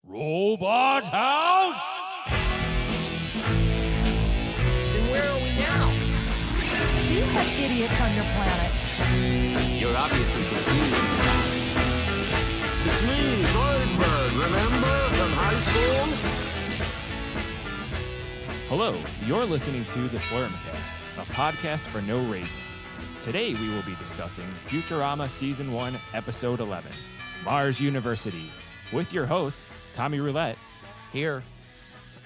Robot House? Then where are we now? Do you have idiots on your planet? You're obviously confused. It's me, Zoidberg, remember from high school? Hello, you're listening to the Slurmcast, a podcast for no reason. Today we will be discussing Futurama Season 1, Episode 11, Mars University, with your hosts, Tommy Roulette, Here.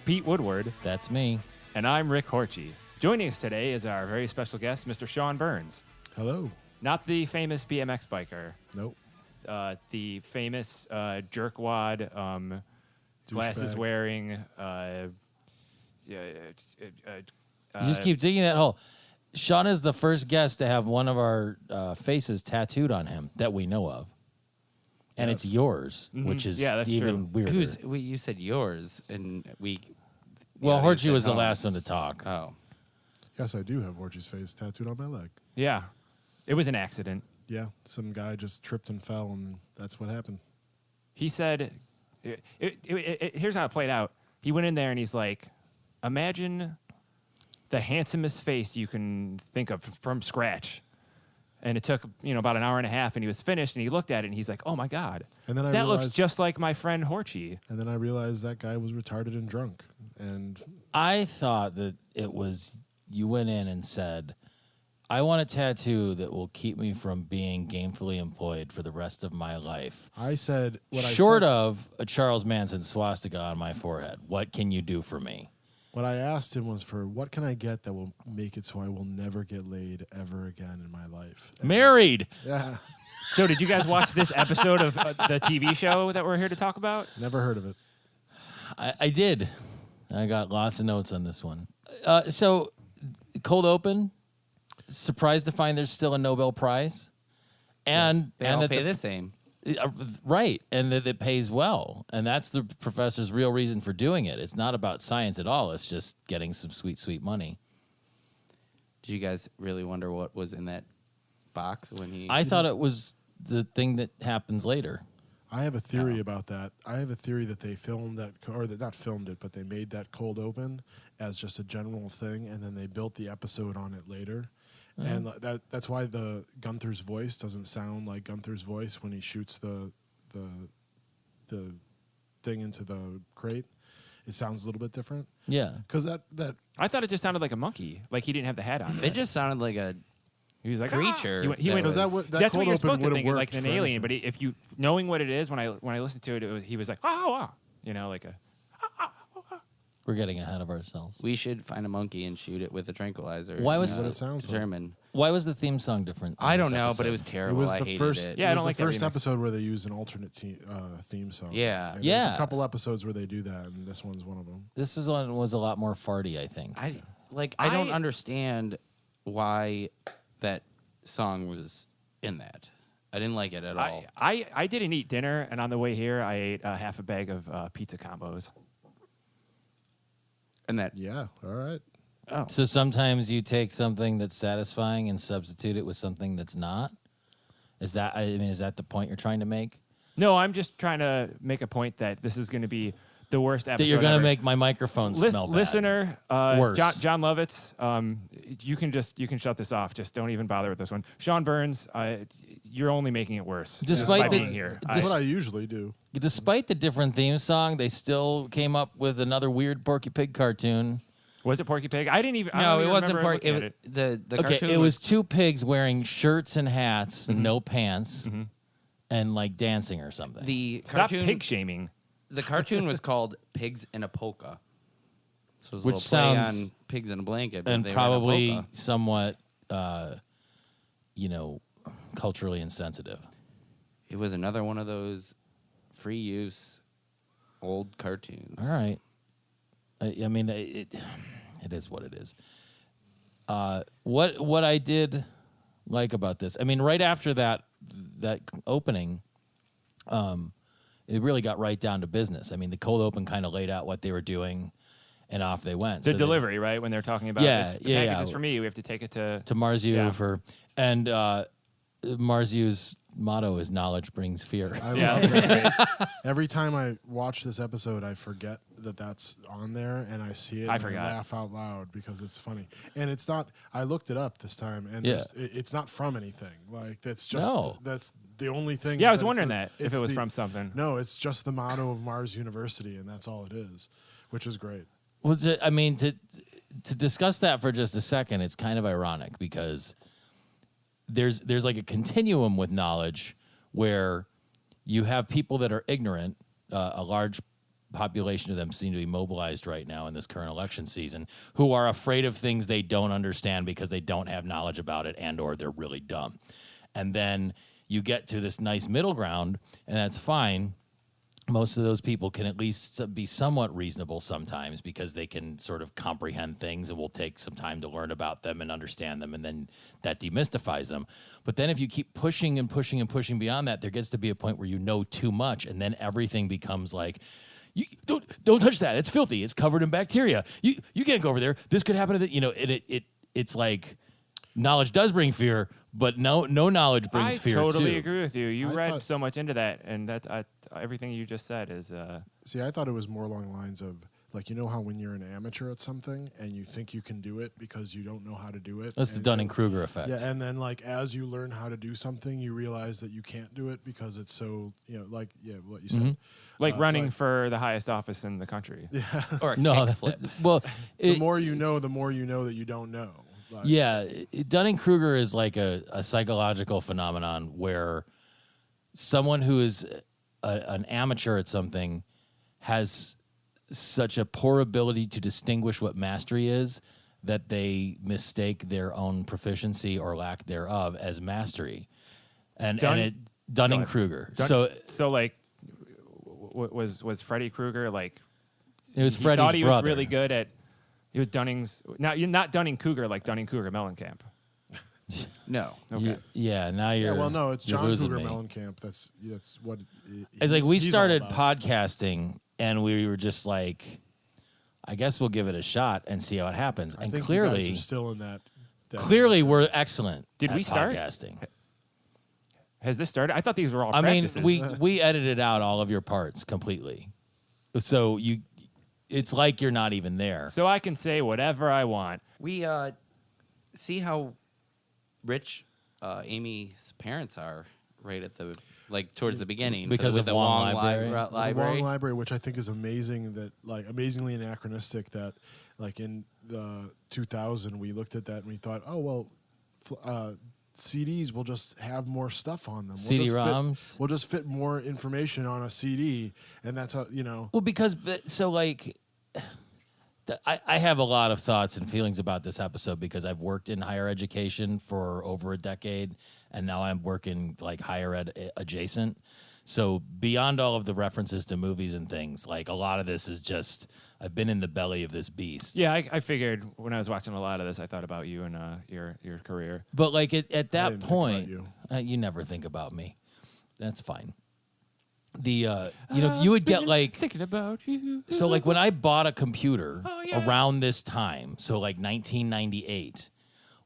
Pete Woodward, That's me. and I'm Rick Horchie. Joining us today is our very special guest, Mr. Sean Burns. Hello. Not the famous BMX biker, Nope. the famous jerkwad, glasses Douchebag. wearing. You just keep digging that hole. Sean is the first guest to have one of our faces tattooed on him that we know of. And Yes. it's yours, which is Yeah, that's even weirder. You said yours, and we. well, you Horchie said was the no. last one to talk. Oh, Yes, I do have Orchie's face tattooed on my leg. Yeah, it was an accident. Yeah, some guy just tripped and fell, and that's what happened. He said, here's how it played out. He went in there and he's like, imagine the handsomest face you can think of from scratch. And it took, about an hour and a half, and he was finished, and he looked at it, and he's like, oh, my God. And then I that looks realized- just like my friend Horchie. And then I realized that guy was retarded and drunk. And I thought that it was, you went in and said, I want a tattoo that will keep me from being gainfully employed for the rest of my life. I said Short of a Charles Manson swastika on my forehead. What can you do for me? What I asked him was for what can I get that will make it so I will never get laid ever again in my life. And Married. yeah, So did you guys watch this episode of the TV show that we're here to talk about? never heard of it. I did. I got lots of notes on this one. So, cold open. Surprised to find there's still a Nobel Prize, and they and all that pay the same. right, and that it pays well, and that's the professor's real reason for doing it. It's not about science at all. It's just getting some sweet, sweet money. Did you guys really wonder what was in that box when he? I thought it was the thing that happens later. I have a theory about that. I have a theory that they filmed that, or that not filmed it, but they made that cold open as just a general thing, and then they built the episode on it later. And that's why the Gunther's voice doesn't sound like Gunther's voice when he shoots the thing into the crate. It sounds a little bit different. Yeah, Because that I thought it just sounded like a monkey, like he didn't have the hat on. It just sounded like a. He was like creature He went. that because was- that That's cold what you're open supposed to would think, have like worked an for alien. anything. But if you knowing what it is, when I listened to it, he was like, like a. we're getting ahead of ourselves. We should find a monkey and shoot it with a tranquilizer. Why was- That's what it sounds like. German? Why was the theme song different? I in don't this know, but it episode? was It terrible. was I the hated first. it. Yeah, I it don't was like the that first remix. episode where they used an alternate theme song. Yeah. And Yeah. There's a couple episodes where they do that, and this one's one of them. This one was a lot more farty, I think. I don't understand why that song was in that. I didn't like it at all. I didn't eat dinner, and on the way here, I ate half a bag of pizza combos. And that Yeah. All right. So sometimes you take something that's satisfying and substitute it with something that's not. Is that the point you're trying to make? No, I'm just trying to make a point that this is going to be the worst episode. That you're going to ever. make my microphone smell bad. Listener, Worse. John Lovitz, you can shut this off. Just don't even bother with this one. Sean Burns, you're only making it worse. Despite by the- being here. That's what I usually do. Despite the different theme song, they still came up with another weird Porky Pig cartoon. Was it Porky Pig? I didn't even. I no, don't it even wasn't remember part. It looking was, at the Okay, cartoon it was two pigs wearing shirts and hats and no pants and like dancing or something. the Stop cartoon. pig shaming. The cartoon was called Pigs in a Polka. So it was a Which little play sounds- on pigs in a blanket, but and they were in a probably polka. somewhat, culturally insensitive. It was another one of those free use old cartoons. All right. I mean, it is what it is. What I did like about this, I mean, right after that opening, it really got right down to business. I mean, the cold open kind of laid out what they were doing, and off they went. The So delivery, right? When they're talking about Yeah, it's the yeah, packages yeah. for me, we have to take it to to Mars U Yeah. for and Mars U's motto is knowledge brings fear. I love that. Every time I watch this episode, I forget that that's on there, and I see it. I and forgot. I laugh out loud because it's funny, and it's not. I looked it up this time, and Yeah. it's not from anything. Like that's just No. that's the only thing. Yeah, I is was that wondering it's that if it's it was the- from something. No, it's just the motto of Mars University, and that's all it is, which is great. Well, to discuss that for just a second, it's kind of ironic because there's like a continuum with knowledge where you have people that are ignorant. A large population of them seem to be mobilized right now in this current election season, who are afraid of things they don't understand because they don't have knowledge about it and or they're really dumb. And then you get to this nice middle ground, and that's fine. Most of those people can at least be somewhat reasonable sometimes because they can sort of comprehend things and will take some time to learn about them and understand them, and then that demystifies them. But then if you keep pushing and pushing and pushing beyond that, there gets to be a point where you know too much, and then everything becomes like, you don't touch that. It's filthy. It's covered in bacteria. You can't go over there. This could happen to the, it's like knowledge does bring fear, but no knowledge brings fear too. I totally agree with you. You I read thought- so much into that, and everything you just said is. See, I thought it was more along the lines of, like, you know how when you're an amateur at something and you think you can do it because you don't know how to do it? That's the and- Dunning-Kruger effect. Yeah, and then, like, as you learn how to do something, you realize that you can't do it because it's so, what you said. like running like- for the highest office in the country. Or a No, kickflip. well, The more you know that you don't know. Like, yeah, Dunning-Kruger is like a psychological phenomenon where someone who is an amateur at something has such a poor ability to distinguish what mastery is that they mistake their own proficiency or lack thereof as mastery. Dunning-Kruger. So like, was Freddy Krueger like? It was He Freddy's thought he brother. was really good at. He was Dunning's. Now you're not Dunning-Kruger like Dunning-Kruger Mellencamp. No. Okay. Yeah, now you're. Yeah, well, no, it's you're John losing Cougar me. Mellencamp. That's what. It's like we he's all started about. podcasting and we were just like, I guess we'll give it a shot and see how it happens. I And think clearly, you guys are still in that clearly we're excellent. Did at we start? podcasting? Has this started? I thought these were all I mean, practices. we edited out all of your parts completely, so it's like you're not even there. So I can say whatever I want. We see how rich Amy's parents are right at the towards the beginning Because with of the Wong Wong Library? The library. Wong Library, which I think is amazing, that like amazingly anachronistic. That like in the 2000 we looked at that and we thought, oh well, CDs will just have more stuff on them. CD-ROMs? We'll just fit more information on a CD, and that's how Well, because I have a lot of thoughts and feelings about this episode because I've worked in higher education for over a decade, and now I'm working like higher ed adjacent. So beyond all of the references to movies and things, like a lot of this is just I've been in the belly of this beast. Yeah, I figured when I was watching a lot of this, I thought about you and your career. But like at I that didn't think point, about you never think about me. That's fine. You would get like thinking about you. so like when I bought a computer Oh, yeah. around this time, so like 1998,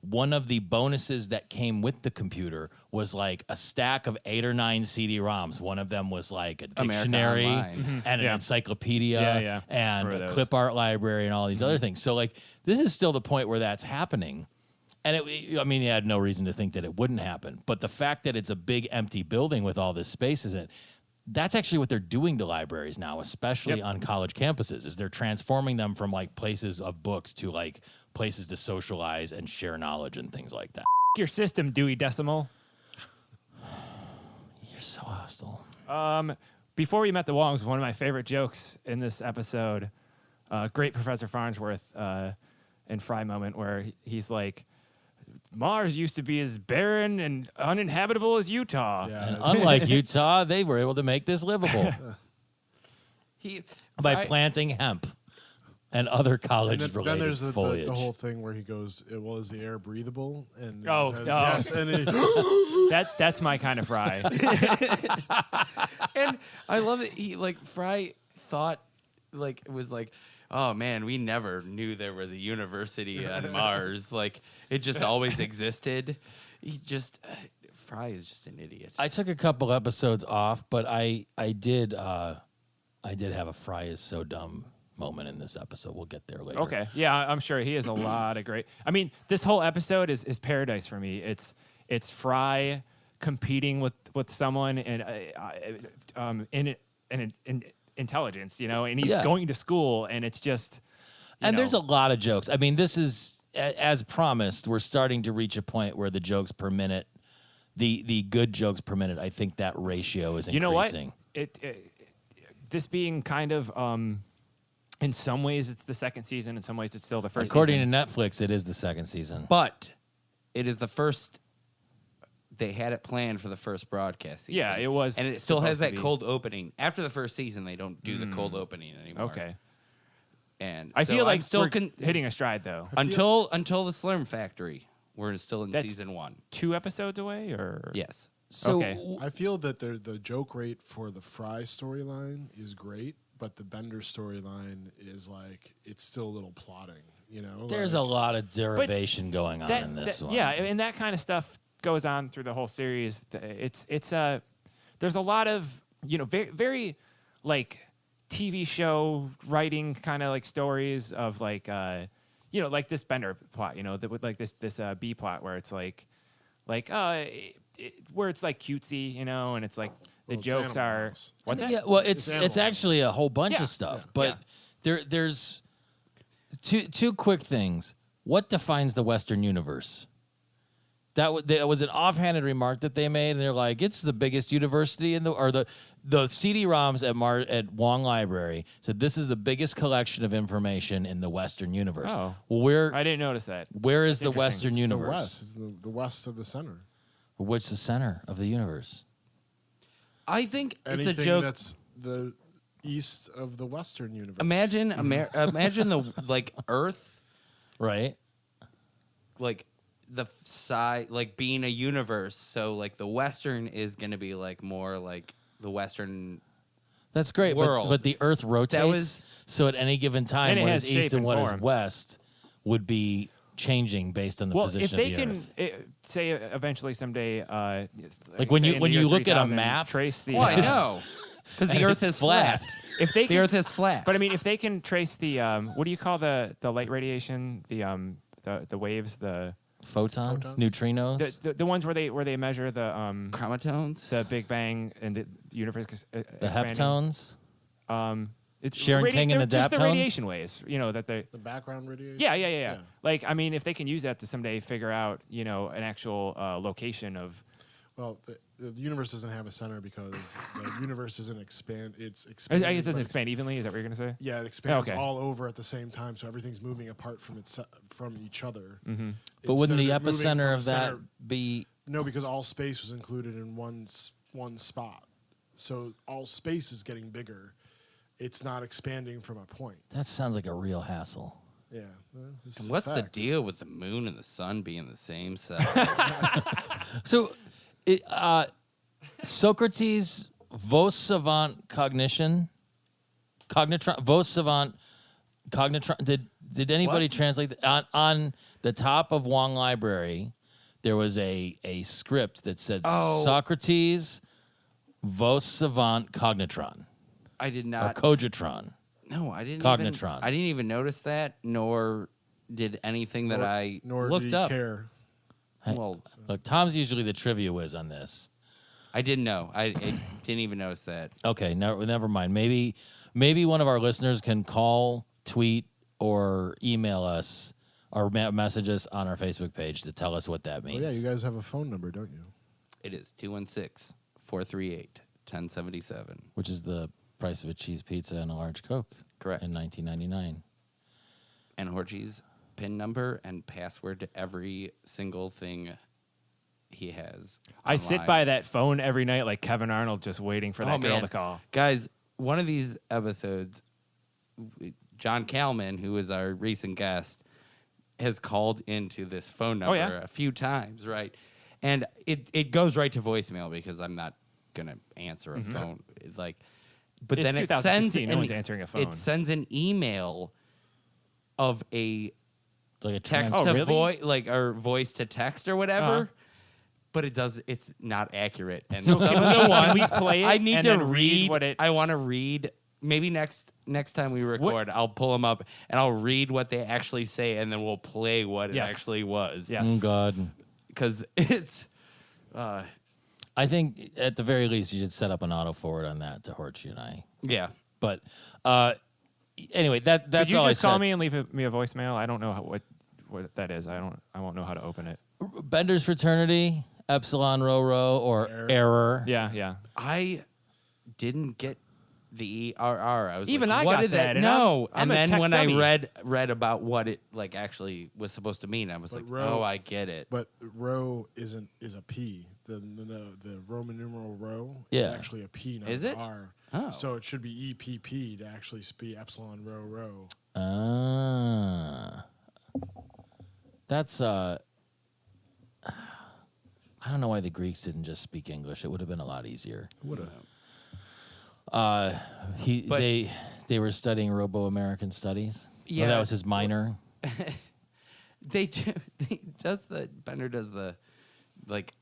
one of the bonuses that came with the computer was like a stack of 8 or 9 CD-ROMs. One of them was like a America dictionary Online. and an Yeah. encyclopedia Yeah. and Remember a those. clip art library and all these other things. So like this is still the point where that's happening. And you had no reason to think that it wouldn't happen. But the fact that it's a big empty building with all this space in it, that's actually what they're doing to libraries now, especially Yep. on college campuses, is they're transforming them from like places of books to like places to socialize and share knowledge and things like that. Your system, Dewey Decimal. You're so hostile. Before we met the Wongs, one of my favorite jokes in this episode, great Professor Farnsworth and Fry moment where he's like, Mars used to be as barren and uninhabitable as Utah. Yeah. And unlike Utah, they were able to make this livable by Fry- planting hemp and other And then college-related there's the foliage. whole thing where he goes, well, is the air breathable? And he Oh, says, no. yes. And he, That's my kind of Fry. And I love it. He Fry thought it was like, oh man, we never knew there was a university on Mars. Like it just always existed. He just Fry is just an idiot. I took a couple episodes off, but I did have a Fry is so dumb moment in this episode. We'll get there later. Okay. Yeah, I'm sure he has a lot of great. I mean, this whole episode is paradise for me. It's Fry competing with someone in intelligence, and he's going to school, and it's just. And there's a lot of jokes. I mean, this is as promised. We're starting to reach a point where the jokes per minute, the good jokes per minute. I think that ratio is increasing. You know what? This being kind of. In some ways, it's the second season. In some ways, it's still the first According season. to Netflix, it is the second season. But it is the first. They had it planned for the first broadcast season. Yeah, it was. And it still has supposed to that be. cold opening. After the first season, they don't do the cold opening anymore. Okay. And I so feel like I'm still we're hitting a stride, though. until the Slurm Factory. We're still in That's- season 1. 2 episodes away, or Yes. So Okay. I feel that the joke rate for the Fry storyline is great, but the Bender storyline is like it's still a little plotting. there's a lot of derivation going on in this one. Yeah, and that kind of stuff goes on through the whole series. It's there's a lot of very, very like TV show writing kind of like stories of like like this Bender plot, with like this B plot where it's like where it's like cutesy, and it's like the Well, it's jokes Animal are House. what's that? Yeah, well, It's it's Animal actually a whole bunch Yeah. of stuff, Yeah. but there's two quick things. What defines the Western universe? That was an offhanded remark that they made, and they're like, "It's the biggest university in the CD-ROMs at Wong Library said this is the biggest collection of information in the Western universe." Oh. Well, I didn't notice that. where is the That's Western interesting. The universe? west. It's the west of the center. What's the center of the universe? I think it's Anything a joke. that's the east of the Western universe. Imagine the like Earth, Right. like the side, like being a universe. So like the Western is going to be like more like the Western. That's great, World. but the Earth rotates, was- so at any given time, And it what has is east shape and and what is form. west would be changing based on the Well, position if they of the can Earth. Say eventually someday, Like when say you in when the you year look at a 3000, map, trace the. Well, I know, because the And Earth it's is flat. If they The can, Earth is flat. but I mean, if they can trace the what do you call the light radiation, the waves, the photons, Photons? neutrinos. the ones where they measure the Chromatones. the Big Bang and the universe the expanding. heptones. It's Sharon King and the they're just the daptones? radiation waves, that they. The background radiation. Yeah. Like, I mean, if they can use that to someday figure out, an actual location of. Well, the universe doesn't have a center because the universe doesn't expand. It's I expanding. guess it doesn't but expand evenly. Is that what you're gonna say? Yeah, it expands Okay. all over at the same time, so everything's moving apart from each other. Mm-hmm. But wouldn't the Instead of moving epicenter from of a that center- be? No, because all space was included in one spot. So all space is getting bigger. It's not expanding from a point. That sounds like a real hassle. Yeah. This And is what's a the fact. deal with the moon and the sun being the same size? So, Socrates, vos savant cognition, cognitron, vos savant cognitron. Did anybody What? translate that? On the top of Wong Library? There was a script that said Oh. Socrates, vos savant cognitron, I did or not. cogitron. No, I didn't. Cognitron. I didn't even notice that, nor did anything that I Nor looked did he up. care. Well, Look, Tom's usually the trivia whiz on this. I didn't know. I didn't even notice that. Okay, never mind. Maybe one of our listeners can call, tweet, or email us or message us on our Facebook page to tell us what that Oh means. yeah, you guys have a phone number, don't you? It is 216-438-1077. Which is the price of a cheese pizza and a large Coke. Correct. In 1999. And Horchie's PIN number and password to every single thing he has. I sit online. by that phone every night like Kevin Arnold, just waiting for that Oh, girl man. to call. Guys, one of these episodes, John Kalman, who is our recent guest, has called into this phone number yeah? a few times, right? And it goes right to voicemail because I'm not gonna answer a phone. But It's then it sends 2016, no one's answering a phone. It sends an email of a It's like a text Oh, to really? voice, like or voice to text or whatever. Uh-huh. but it's not accurate. And So some can of we- the can ones we play it I need and to then read read what it- I want to read. Maybe next time we record, I'll pull them up and I'll read what they actually say, and then we'll play what it Yes. actually was. Yes. Oh God. Because it's. I think at the very least you should set up an auto forward on that to Horchie and I. Yeah. But anyway, that's Could you all just I call said. me and leave me a voicemail? I don't know what that is. I won't know how to open it. Bender's Fraternity, Epsilon Rho or Error. Yeah. I didn't get the ERR. I was Even like, I what got did that, and No, I'm and a then tech when dummy. I read about what it like actually was supposed to mean, I was like, Rho- oh, I get it. But rho is a P. The Roman numeral rho Yeah. is actually a P, not Is an it? R. Oh. So it should be EPP to actually be epsilon rho rho. That's I don't know why the Greeks didn't just speak English. It would have been a lot easier. Would have. But- They were studying Robo-American studies. Yeah. Well, that was his minor. Bender does the like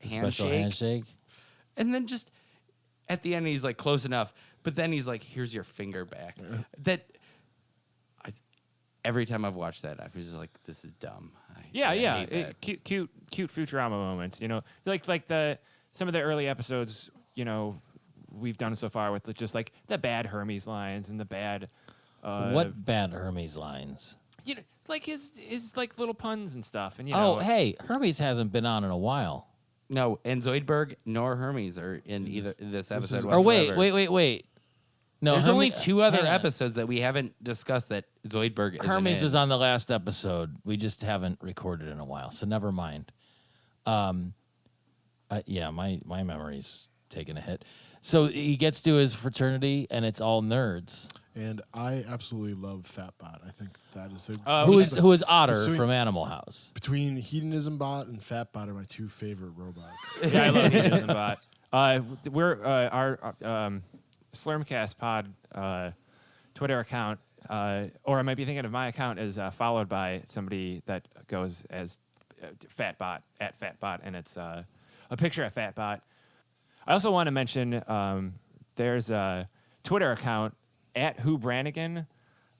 Special handshake, handshake. and then just at the end he's like close enough, but then he's like, here's your finger back. Every time I've watched that, I was just like, this is dumb. I hate that. Cute Futurama moments. You know, like some of the early episodes. You know, we've done so far with just like the bad Hermes lines and the bad. What bad Hermes lines? You know, like his like little puns and stuff. And you know, Oh, hey, Hermes hasn't been on in a while. No, and Zoidberg nor Hermes are in either this episode. Or whatsoever. wait. No, There's only 2 other hang on. episodes that we haven't discussed that Zoidberg isn't Hermes in. was on the last episode. We just haven't recorded in a while, so never mind. Yeah, my memory's taking a hit. So he gets to his fraternity, and it's all nerds. And I absolutely love Fatbot. I think that is the Who is Otter Assuming- from Animal House? between Hedonism Bot and Fatbot are my 2 favorite robots. yeah, I love Hedonism Bot. We're our Slurmcast pod Twitter account, or I might be thinking of my account, is followed by somebody that goes as Fatbot at Fatbot, and it's a picture of Fatbot. I also want to mention there's a Twitter account at Who Brannigan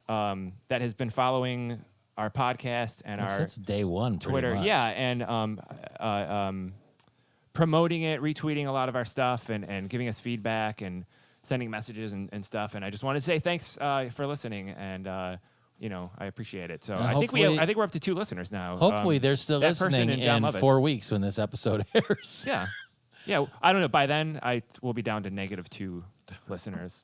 that has been following our podcast and our Since day one, pretty Twitter, much. yeah, and promoting it, retweeting a lot of our stuff, and giving us feedback and sending messages and stuff. And I just want to say thanks for listening, and you know, I appreciate it. So And I think hopefully- we're up to 2 listeners now. Hopefully, they're still that person listening and John in Lovitz. 4 weeks when this episode airs. Yeah, I don't know. By then, I will be down to -2 listeners.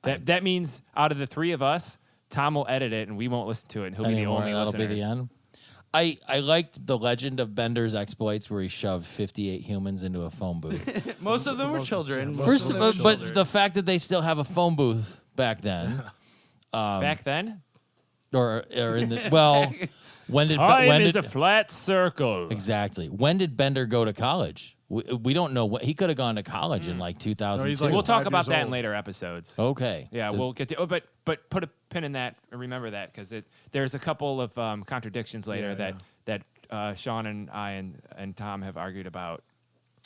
That means out of the 3 of us, Tom will edit it, and we won't listen to it, and he'll be the Anymore, only that'll listener. be the end. I liked the legend of Bender's exploits where he shoved 58 humans into a phone booth. Most of them were children. First, but the fact that they still have a phone booth back then, Back then, or in the when did time is a flat circle. exactly? When did Bender go to college? We don't know. He could have gone to college in like 2002. he's like- We'll talk 5 about years that in old. later episodes. Okay. Yeah, we'll get to. Oh, but put a pin in that and remember that because there's a couple of contradictions later that Sean and I and Tom have argued about.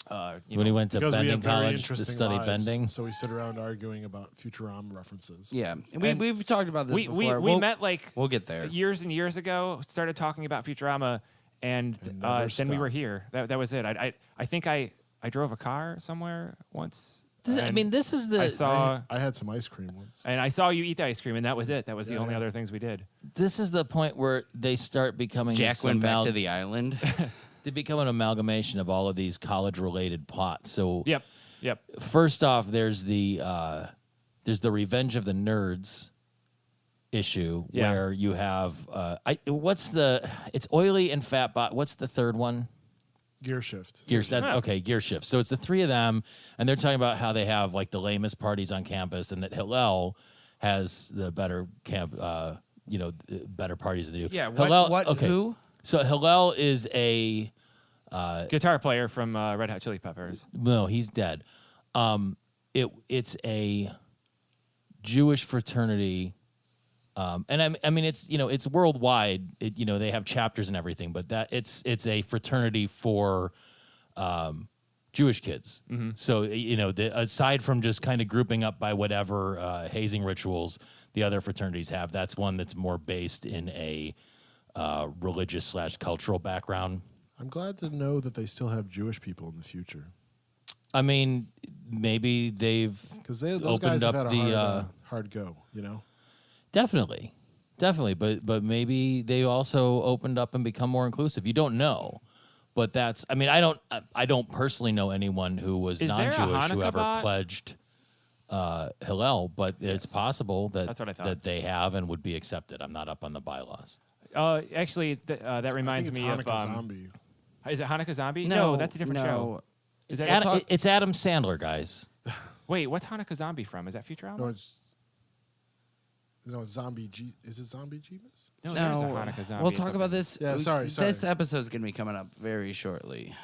when he went to Because we Bending have very College to interesting study lives, bending. so we sit around arguing about Futurama references. Yeah, and we've talked about this we before. we met like we'll get there. years and years ago. Started talking about Futurama, and never then we were stopped. here. That was it. I think I drove a car somewhere once. This is the I saw. I had some ice cream once. And I saw you eat the ice cream, and that was it. That was the only yeah. other things we did. this is the point where they start becoming Jack this went back to the island. they become an amalgamation of all of these college-related plots. So Yep. first off, there's the Revenge of the Nerds issue Yeah. where you have it's Oily and Fatbot. What's the third one? Gear shift. Gear Yeah. Gear Shift. So it's the 3 of them, and they're talking about how they have like the lamest parties on campus, and that Hillel has the better better parties than they do. Yeah, Hillel, what who? So Hillel is a Guitar player from Red Hot Chili Peppers. no, he's dead. It's a Jewish fraternity And I mean, it's it's worldwide. They have chapters and everything, but that it's a fraternity for Jewish kids. So aside from just kind of grouping up by whatever hazing rituals the other fraternities have, that's one that's more based in a religious / cultural background. I'm glad to know that they still have Jewish people in the future. I mean, maybe they've Because those opened guys have up had the a hard go, definitely, but maybe they also opened up and become more inclusive. You don't know, but that's. I mean, I don't personally know anyone who was Is there a non-Jewish who Hanukkah ever bot? pledged Hillel, but it's possible That's what I thought. that they have and would be accepted. I'm not up on the bylaws. Actually, that reminds me of. Hanukkah Zombie. Is it Hanukkah Zombie? No, that's a different show. Is that It's Adam Sandler, guys. Wait, what's Hanukkah Zombie from? Is that Futurama? No, it's Zombie G. Is it Zombie Jeebus? No, there's a Hanukkah Zombie. We'll It's talk up about there. this. Yeah, sorry. This episode's going to be coming up very shortly.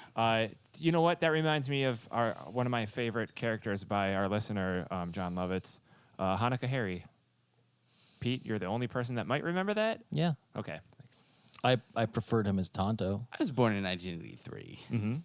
You know what? That reminds me of one of my favorite characters by our listener, John Lovitz, Hanukkah Harry. Pete, you're the only person that might remember that? Yeah, Okay, thanks. I preferred him as Tonto. I was born in 1983. Mm-hmm.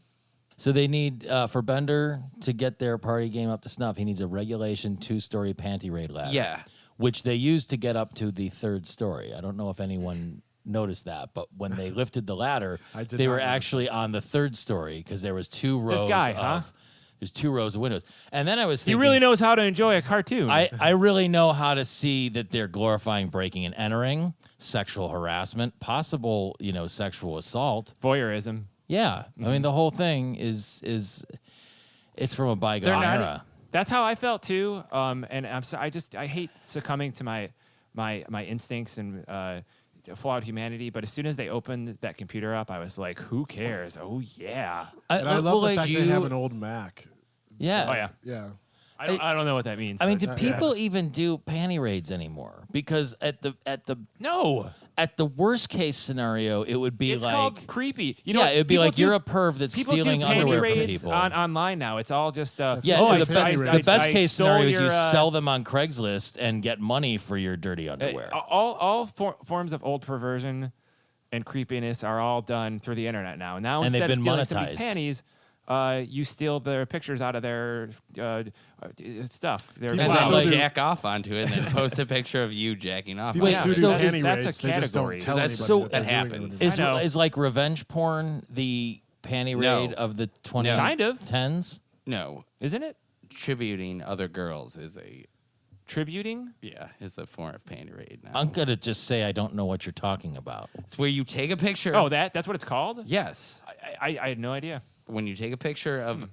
So they need for Bender to get their party game up to snuff. He needs a regulation 2-story panty raid ladder. Yeah. Which they used to get up to the 3rd story. I don't know if anyone noticed that, but when they lifted the ladder, I did they not were notice actually on the 3rd story because there was 2 rows guy, of huh? there's 2 rows of windows. And then I was He thinking, really knows how to enjoy a cartoon. I really know how to see that they're glorifying breaking and entering, sexual harassment, possible, sexual assault. Voyeurism. Yeah. I mean, the whole thing is it's from a bygone era. That's how I felt too. And I hate succumbing to my instincts and flawed humanity. But as soon as they opened that computer up, I was like, "Who cares? Oh yeah, And I love the like fact they have an old Mac. Yeah. oh yeah." Yeah. I don't know what that means. I mean, but- do people even do panty raids anymore? Because at the worst case scenario, it would be it's like called creepy. it would be like you're a perv that's people stealing do underwear panty from raids people. online now. It's all just Yeah, the best case stole scenario is your, you sell them on Craigslist and get money for your dirty Uh, underwear. all forms of old perversion and creepiness are all done through the internet now. Now And they've instead of been stealing somebody's monetized. panties, you steal their pictures out of their stuff. Their And Wow. then So you do- jack off onto it and then post a picture of you jacking off. People Wait, on still it. do so panty that's a raids. They just don't category. tell That's anybody so- that they're that doing happens. it. Is I know. is like revenge porn the panty No. raid of the 2010s? Kind of. No, Isn't it? tributing other girls is Tributing? is a form of panty raid now. I'm gonna just say I don't know what you're talking about. It's where you take a picture. Oh, that's what it's called? Yes. I had no idea. When you take a picture of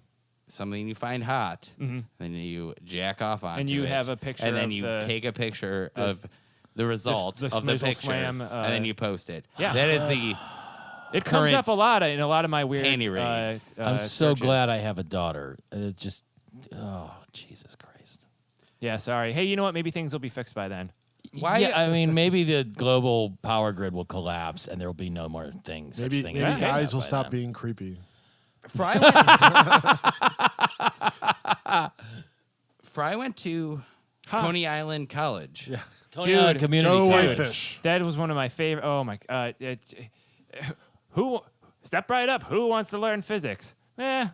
something you find hot, then you jack off on And you have a picture and then of you the- take a picture of the result the of the Smizzle picture, Slam, and then you post it. yeah. That is the It comes current up a lot in a lot of my weird panty raid. I'm so searches. glad I have a daughter. It's just, oh, Jesus Christ. Yeah, sorry. Hey, you know what? Maybe things will be fixed by then. Why- Yeah, I mean, maybe the global power grid will collapse and there will be no more things. such Maybe things as that guys will by stop then. being creepy. Fry went to Huh. Coney Island College. Yeah. Coney Island Dude, community Go college. Whitefish. That was one of my favorite. Oh my! Who step right up? Who wants to learn physics? The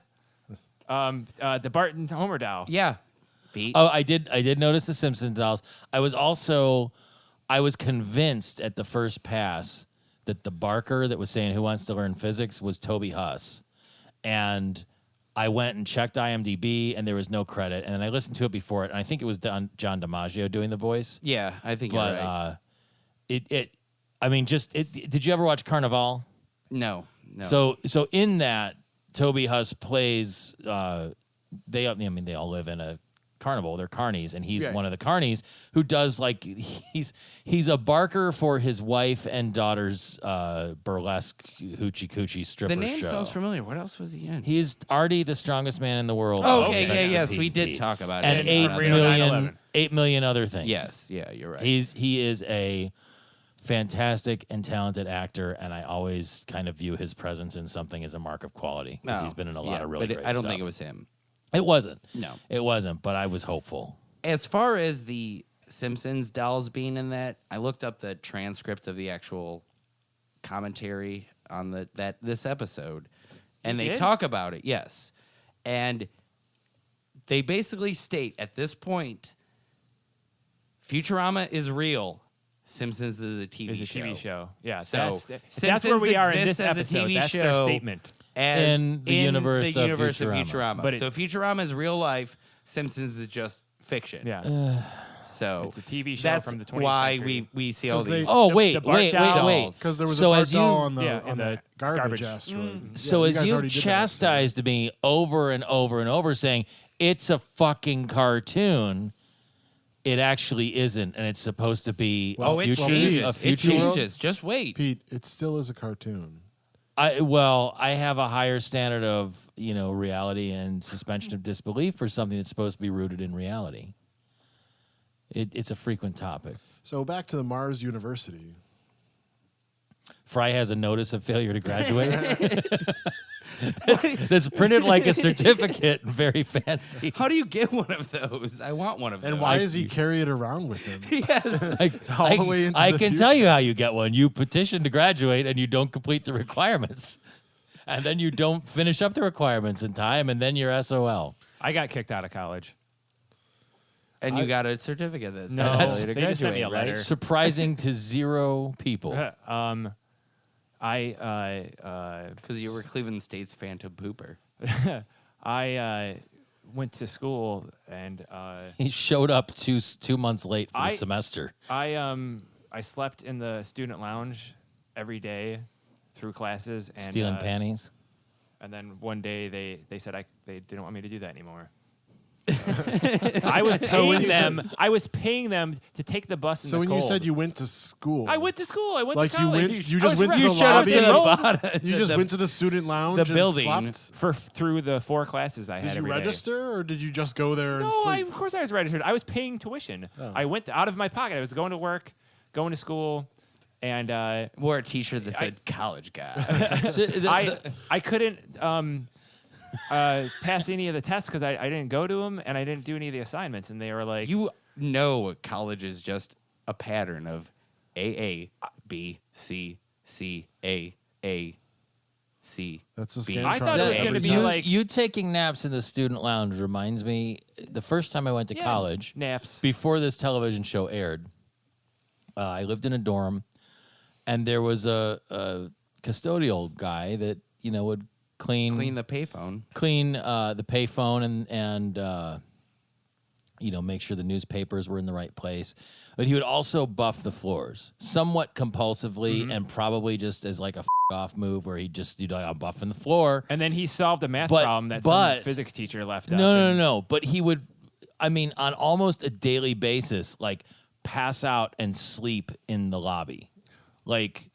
Barton Homer doll. Yeah. Pete. Oh, I did notice the Simpsons dolls. I was convinced at the first pass that the barker that was saying "Who wants to learn physics" was Toby Huss, and I went and checked IMDb, and there was no credit. And then I listened to it before it, and I think it was John DiMaggio doing the voice. Yeah, I think But you're right. did you ever watch Carnival? No. So in that, Toby Huss plays. They all live in a carnival. They're carnies, and he's Right. one of the carnies who does he's a barker for his wife and daughter's burlesque hoochie coochie stripper The name show. sounds familiar. What else was he in? He's Artie, the strongest man in the world. Oh, of okay, Texas yes, we did Pete. talk about and it. in Reno 9/11. 8 million other things. Yes, yeah, you're right. He is a fantastic and talented actor, and I always kind of view his presence in something as a mark of quality because he's been in a lot of really but great I don't stuff. think it was him. It wasn't. No. It wasn't, but I was hopeful. As far as the Simpsons dolls being in that. I looked up the transcript of the actual commentary on this episode, and they talk about it. Yes, and they basically state at this point, Futurama is real. Simpsons is a TV show. Yeah, So that's where we are in this exists as a episode. TV That's their show. statement. As In the universe of Futurama. But so Futurama is real life. Simpsons is just fiction. Yeah, So it's a TV show that's from the 20th why century. we see all 'Cause they- these. Oh, The wait. dolls. Because there was So a as Bart doll you- on the Yeah, on in the the garbage garbage. asteroid. So Yeah, as guys you've already did that chastised me over and over and over saying it's a fucking cartoon, it actually isn't, and it's supposed to be Oh, a it future, changes. a It future world. changes. Just wait. Pete, it still is a cartoon. I have a higher standard of reality and suspension of disbelief for something that's supposed to be rooted in reality. It's a frequent topic. So back to the Mars University. Fry has a notice of failure to graduate. that's printed like a certificate, very fancy. How do you get one of those? I want one of those. And why does he carry it around with him? Yes. All the way into I the can future? tell you how you get one. You petition to graduate and you don't complete the requirements. And then you don't finish up the requirements in time, and then you're SOL. I got kicked out of college. And you got a certificate that said No, failure to they just sent me a graduate, right? letter. Surprising to 0 people. Because you were Cleveland State's Phantom Pooper. I went to school and He showed up 2 months late for the I- semester. I slept in the student lounge every day through classes and Stealing panties. And then one day they said they didn't want me to do that anymore. I was paying them. I was paying them to take the bus in So the when cold. you said you went to school, I went to school. I went like to you college. went, you I just was went to ready the shut up lobby. to the and you just went to the student lounge the building. and slept. through the 4 classes I had Did you every day. register or did you just go there and No, sleep? of course I was registered. I was paying tuition. Oh. I went out of my pocket. I was going to work, going to school, and Wore a T-shirt that said "college guy." So the- I couldn't pass any of the tests because I didn't go to them and I didn't do any of the assignments. And they were like, You know, college is just a pattern of A, B, C, C, A, C. That's a B. scam. I thought it was every gonna be time. like- you taking naps in the student lounge reminds me the first time I went to Yeah, college, naps. before this television show aired. I lived in a dorm, and there was a custodial guy that would clean Clean the payphone. the payphone and make sure the newspapers were in the right place. But he would also buff the floors somewhat compulsively and probably just as like a off move where he'd just I'm buffing the floor. And then he solved a math But- problem that but- some physics teacher left up. No. But he would, on almost a daily basis, like pass out and sleep in the lobby. Like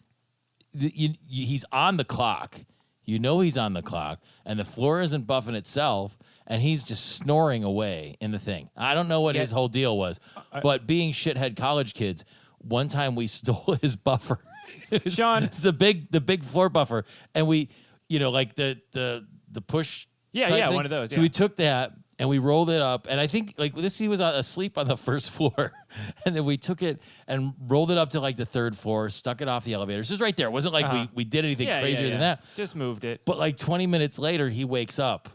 he's on the clock. He's on the clock, and the floor isn't buffing itself, and he's just snoring away in the thing. I don't know what his whole deal was, but being shithead college kids, one time we stole his buffer. Sean. It's the big floor buffer, and we, like the push. Yeah, type yeah, thing. one of those, So yeah. we took that and we rolled it up, and I think he was asleep on the first floor, and then we took it and rolled it up to like the 3rd floor, stuck it off the elevator. So it was right there. It wasn't like we did anything crazier than that. Just moved it. But like 20 minutes later, he wakes up.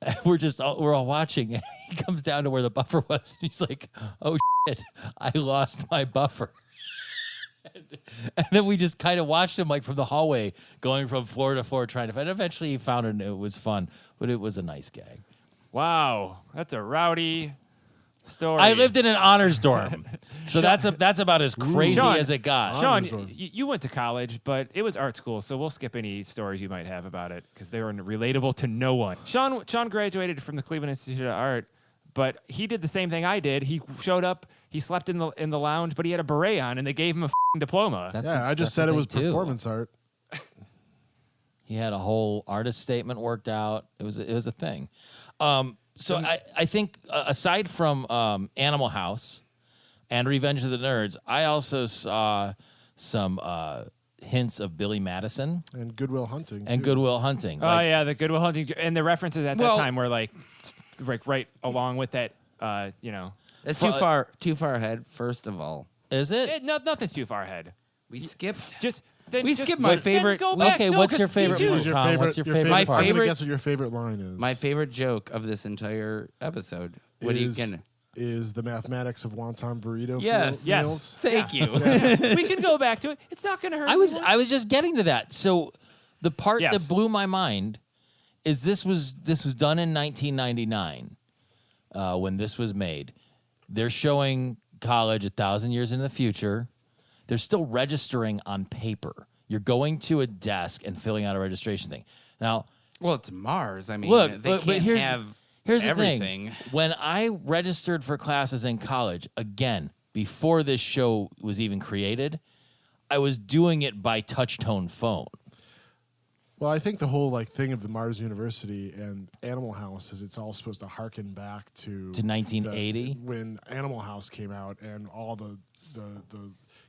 And we're all watching, and he comes down to where the buffer was. And he's like, "Oh shit, I lost my buffer." And then we just kind of watched him like from the hallway, going from floor to floor, trying to find. Eventually, he found it, and it was fun. But it was a nice gag. Wow, that's a rowdy story. I lived in an honors dorm, so that's about as crazy Sean, as it got. Sean, Honors one. you went to college, but it was art school, so we'll skip any stories you might have about it because they were relatable to no one. Sean graduated from the Cleveland Institute of Art, but he did the same thing I did. He showed up, he slept in the lounge, but he had a beret on, and they gave him a diploma. Yeah, I just that's said the it was thing, too. performance art. He had a whole artist statement worked out. It was a thing. So I think aside from Animal House and Revenge of the Nerds, I also saw some hints of Billy Madison And Goodwill Hunting. and too. Goodwill Hunting. Oh yeah, the Goodwill Hunting, and the references at that Well- time were like right along with that. That's too far ahead. First of all, Is it? Nothing's too far ahead. we skipped. We skipped my favorite- Go back. Okay, No, what's 'cause your me favorite too. one? Who's your Tom, favorite? what's your favorite My part? I'm gonna favorite- guess what your favorite line is. My favorite joke of this entire episode. What is, are you gonna? is the mathematics of wonton burrito Yes. Yes. meals. Thank you. We can go back to it. It's not going to hurt. I was anymore. just getting to that. So the part Yes. that blew my mind is this was done in 1999 when this was made. They're showing college 1,000 years into the future. They're still registering on paper. You're going to a desk and filling out a registration thing. Now, Well, it's Mars. I mean, look, they but can't here's have the everything. thing. When I registered for classes in college, again, before this show was even created, I was doing it by touch-tone phone. Well, I think the whole thing of the Mars University and Animal House is it's all supposed to harken back to 1980? when Animal House came out and all the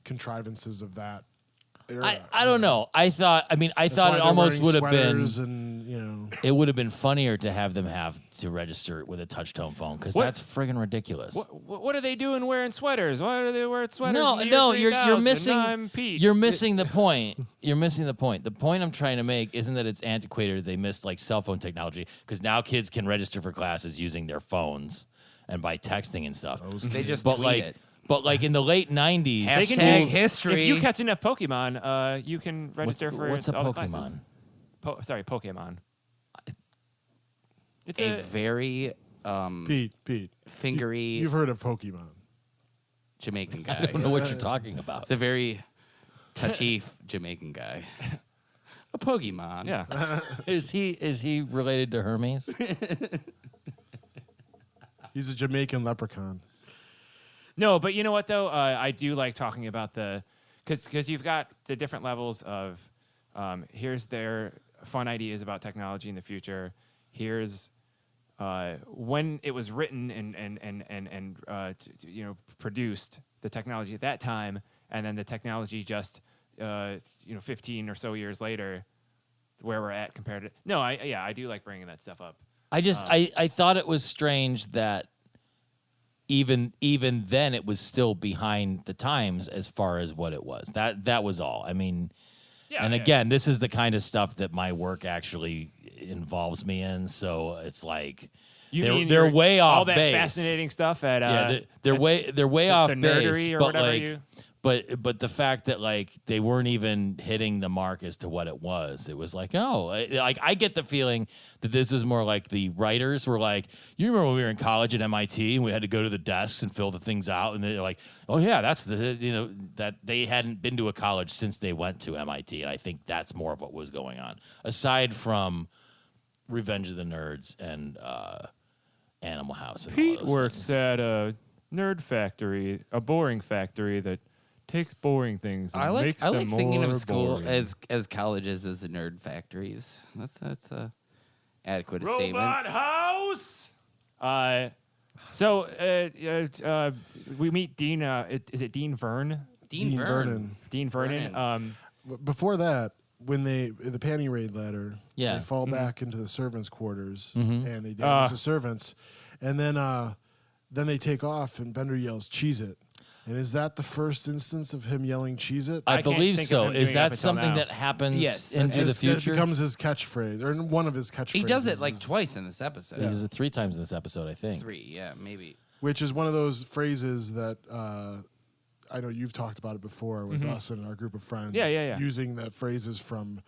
contrivances of that era. I don't know. I thought That's it why they're almost wearing would have been sweaters and it would have been funnier to have them have to register with a touch-tone phone because What- that's friggin' ridiculous. What are they doing wearing sweaters? Why are they wearing sweaters? No, in the no, year you're 3000? missing. I'm Pete. You're missing the point. You're missing the point. The point I'm trying to make isn't that it's antiquated. They missed cell phone technology because now kids can register for classes using their phones and by texting and stuff. They just But tweet it. in the late '90s, They can Hashtag do- history. If you catch enough Pokemon, you can register for what's a all the classes. Pokemon? Pokemon. It's a very Pete, fingery you've heard of Pokemon. Jamaican I guy. don't know what you're talking about. It's a very touchy Jamaican guy. A Pokemon. Yeah. Is he related to Hermes? He's a Jamaican leprechaun. No, but you know what though? I do like talking about because you've got the different levels of here's their fun ideas about technology in the future. Here's when it was written and produced, the technology at that time, and then the technology just 15 or so years later, where we're at compared to. No, I do like bringing that stuff up. I thought it was strange that even then it was still behind the times as far as what it was. That was all. I mean, again, this is the kind of stuff that my work actually involves me in. So it's like they're way off all that base. fascinating stuff at they're way off the base. nerdery or but whatever but the fact that they weren't even hitting the mark as to what it was I get the feeling that this is more like the writers were like, you remember when we were in college at MIT and we had to go to the desks and fill the things out, and they're like, oh yeah, that's that they hadn't been to a college since they went to MIT, and I think that's more of what was going on aside from Revenge of the Nerds and Animal House. And all Pete those works things. at a nerd factory, a boring factory that takes boring things and I like makes them thinking more of school boring. as colleges as nerd factories. That's a adequate statement. Robot House. We meet Dean. Is it Dean Verne? Dean Vernon. Dean Vernon. Before that, when the panty raid ladder, Yeah. they fall back into the servants' quarters Mhm. and they damage the servants, and then they take off and Bender yells, "Cheese it!" And is that the first instance of him yelling "Cheese it"? I I can't believe think of so. him Is doing it up that until something now. that happens Yes. into the It future? becomes his catchphrase, or one of his catchphrases. He does it is- twice in this episode. He does it 3 times in this episode, I think. 3, yeah, maybe. which is one of those phrases that I know you've talked about it before with us and our group of friends. Yeah. Using the phrases from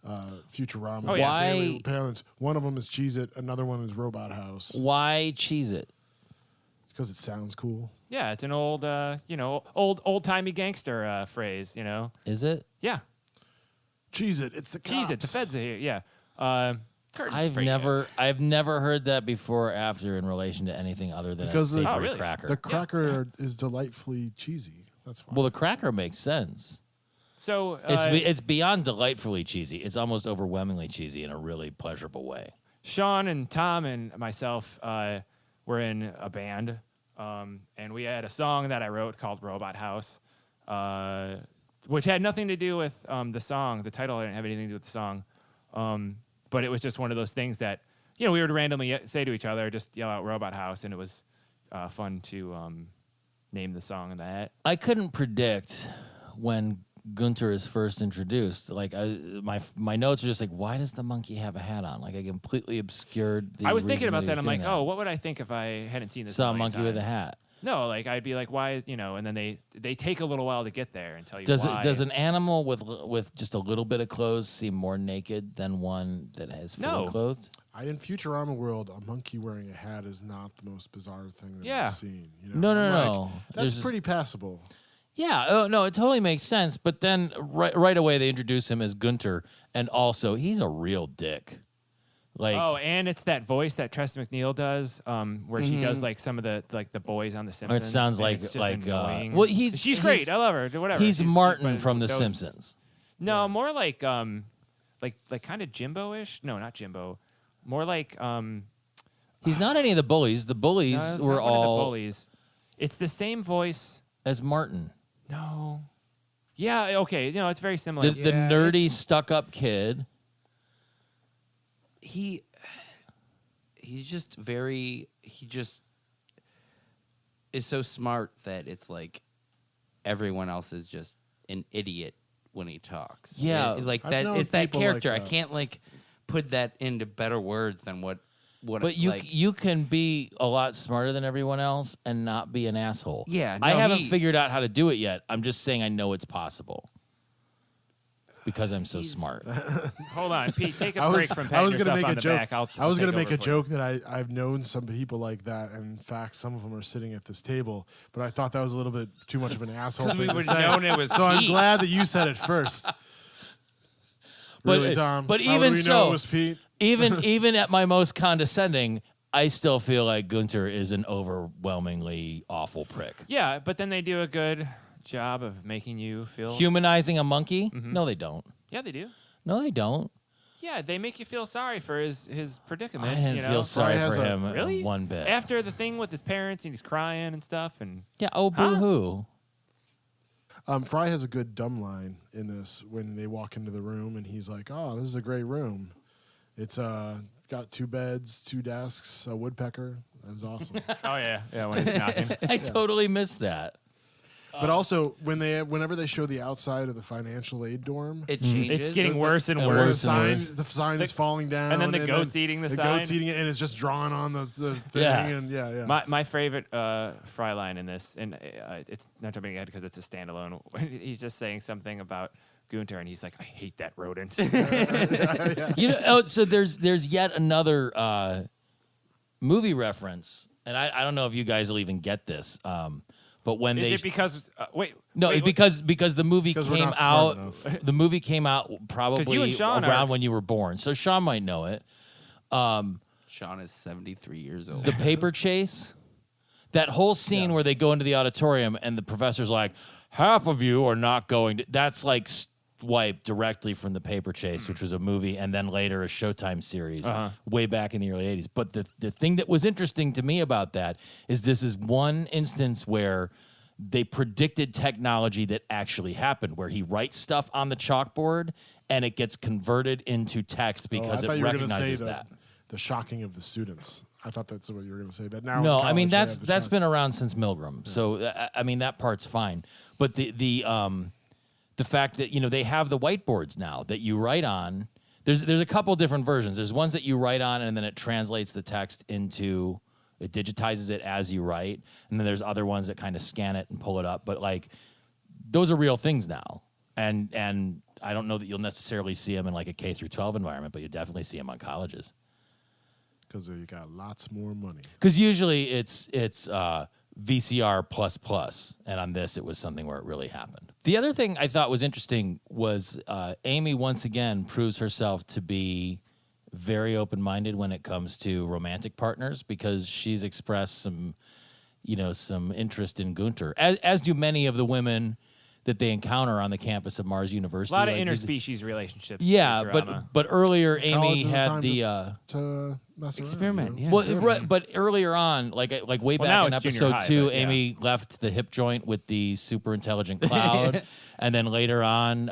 Futurama. Oh, yeah. Why- Daily Parents. One of them is Cheez It, another one is Robot House. Why cheese it? Because it sounds cool. Yeah, it's an old, old timey gangster phrase. Is it? Yeah, Cheez It, it's the cops. cheese it. The feds are here. Yeah. I've never heard that before or after in relation to anything other than Because a the- savory Oh, really? cracker. The cracker is delightfully cheesy. That's why. Well, the cracker makes sense. So It's beyond delightfully cheesy. It's almost overwhelmingly cheesy in a really pleasurable way. Sean and Tom and myself were in a band, and we had a song that I wrote called Robot House, which had nothing to do with the song. The title didn't have anything to do with the song, but it was just one of those things that we would randomly say to each other, just yell out Robot House, and it was fun to name the song that. I couldn't predict when Gunter is first introduced. Like my notes are just like, why does the monkey have a hat on? Like I completely obscured the. I was thinking reason about he that. was I'm doing like, that. oh, what would I think if I hadn't seen this? Saw a million monkey with a times? hat. No, like I'd be like, why, and then they take a little while to get there and tell you Does why. it? Does an animal with just a little bit of clothes seem more naked than one that has fully clothed? In Futurama world, a monkey wearing a hat is not the most bizarre thing that Yeah. I've seen. You know? No. I'm like, There's that's pretty passable. Yeah, oh, no, it totally makes sense. But then right away they introduce him as Gunter, and also he's a real dick. Like, oh, and it's that voice that Tressa McNeil does, where she does like some of the the boys on The Simpsons. it sounds and like it's just annoying. well, she's great. I love her. Whatever. He's She's Martin but from The those- Simpsons. No, more like kind of Jimbo-ish. No, not Jimbo. More like He's not any of the bullies. The bullies not were one of all the bullies. It's the same voice. as Martin, No. Yeah. Okay. No, it's very similar. the nerdy stuck-up kid. He's just he just is so smart that it's like everyone else is just an idiot when he talks. Yeah. like I've that. known It's that people like character. I that. can't put that into better words than what. But you can be a lot smarter than everyone else and not be an asshole. Yeah, I no, haven't figured out how to do it yet. I'm just saying I know it's possible because I'm so smart. Hold on, Pete. Take a I break was, from I patting was gonna yourself make on a the joke. back. I was take gonna make over a for you. joke that I've known some people like that, and in fact, some of them are sitting at this table. But I thought that was a little bit too much of an asshole thing we to would say. known it was So I'm Pete. glad that you said it first. But Really, Tom? but How would even we know so, it was Pete? even at my most condescending, I still feel like Gunter is an overwhelmingly awful prick. Yeah, but then they do a good job of making you feel. Humanizing a monkey? No, they don't. Yeah, they do. No, they don't. Yeah, they make you feel sorry for his predicament. I didn't you know? feel sorry has for a- him Really? one bit. After the thing with his parents and he's crying and stuff, and Yeah, oh, boo-hoo. Fry has a good dumb line in this when they walk into the room, and he's like, "Oh, this is a great room. It's got 2 beds, 2 desks, a woodpecker. That was awesome." oh yeah, when he's knocking. I totally missed that. But also, whenever they show the outside of the financial aid dorm, it changes. It's getting worse and and where worse. the worse and sign, the sign is falling down, and then the goat's eating the sign. goat's eating it, and it's just drawn on the thing. Yeah. And yeah. My favorite Fry line in this, and it's not jumping ahead because it's a standalone. He's just saying something about Gunter, and he's like, "I hate that rodent." You know, so there's yet another movie reference, and I don't know if you guys will even get this. But when Is they it because wait? no, wait, because the movie It's 'cause we're came not smart out. enough. The movie came out probably you and Sean around are- when you were born, so Sean might know it. Sean is 73 years old. The paper chase, that whole scene where they go into the auditorium and the professor's like, "Half of you are not going to." That's like swiped directly from the Paper Chase, which was a movie and then later a Showtime series way back in the early 80s. But the thing that was interesting to me about that is this is one instance where they predicted technology that actually happened, where he writes stuff on the chalkboard and it gets converted into text because I thought it you were gonna say recognizes that. the shocking of the students. I thought that's what you were going to say. That now, No, in I mean college, they that's have the shock. been around since Milgram. So I mean that part's fine. But the fact that they have the whiteboards now that you write on. There's a couple different versions. There's ones that you write on and then it translates the text into. It digitizes it as you write, and then there's other ones that kind of scan it and pull it up. But like, those are real things now, and I don't know that you'll necessarily see them in like a K through 12 environment, but you definitely see them on colleges. Because you got lots more money. Because usually it's VCR plus, and on this it was something where it really happened. The other thing I thought was interesting was Amy once again proves herself to be very open-minded when it comes to romantic partners, because she's expressed some interest in Gunter, as do many of the women that they encounter on the campus of Mars University. A lot of Like, interspecies relationships. yeah, drama. but earlier College Amy is a had time the. to mess around. Experiment, you know? yeah. Well, right, but earlier on, like way Well, back now in it's junior episode high, 2, but yeah. Amy left the hip joint with the super intelligent cloud, and then later on,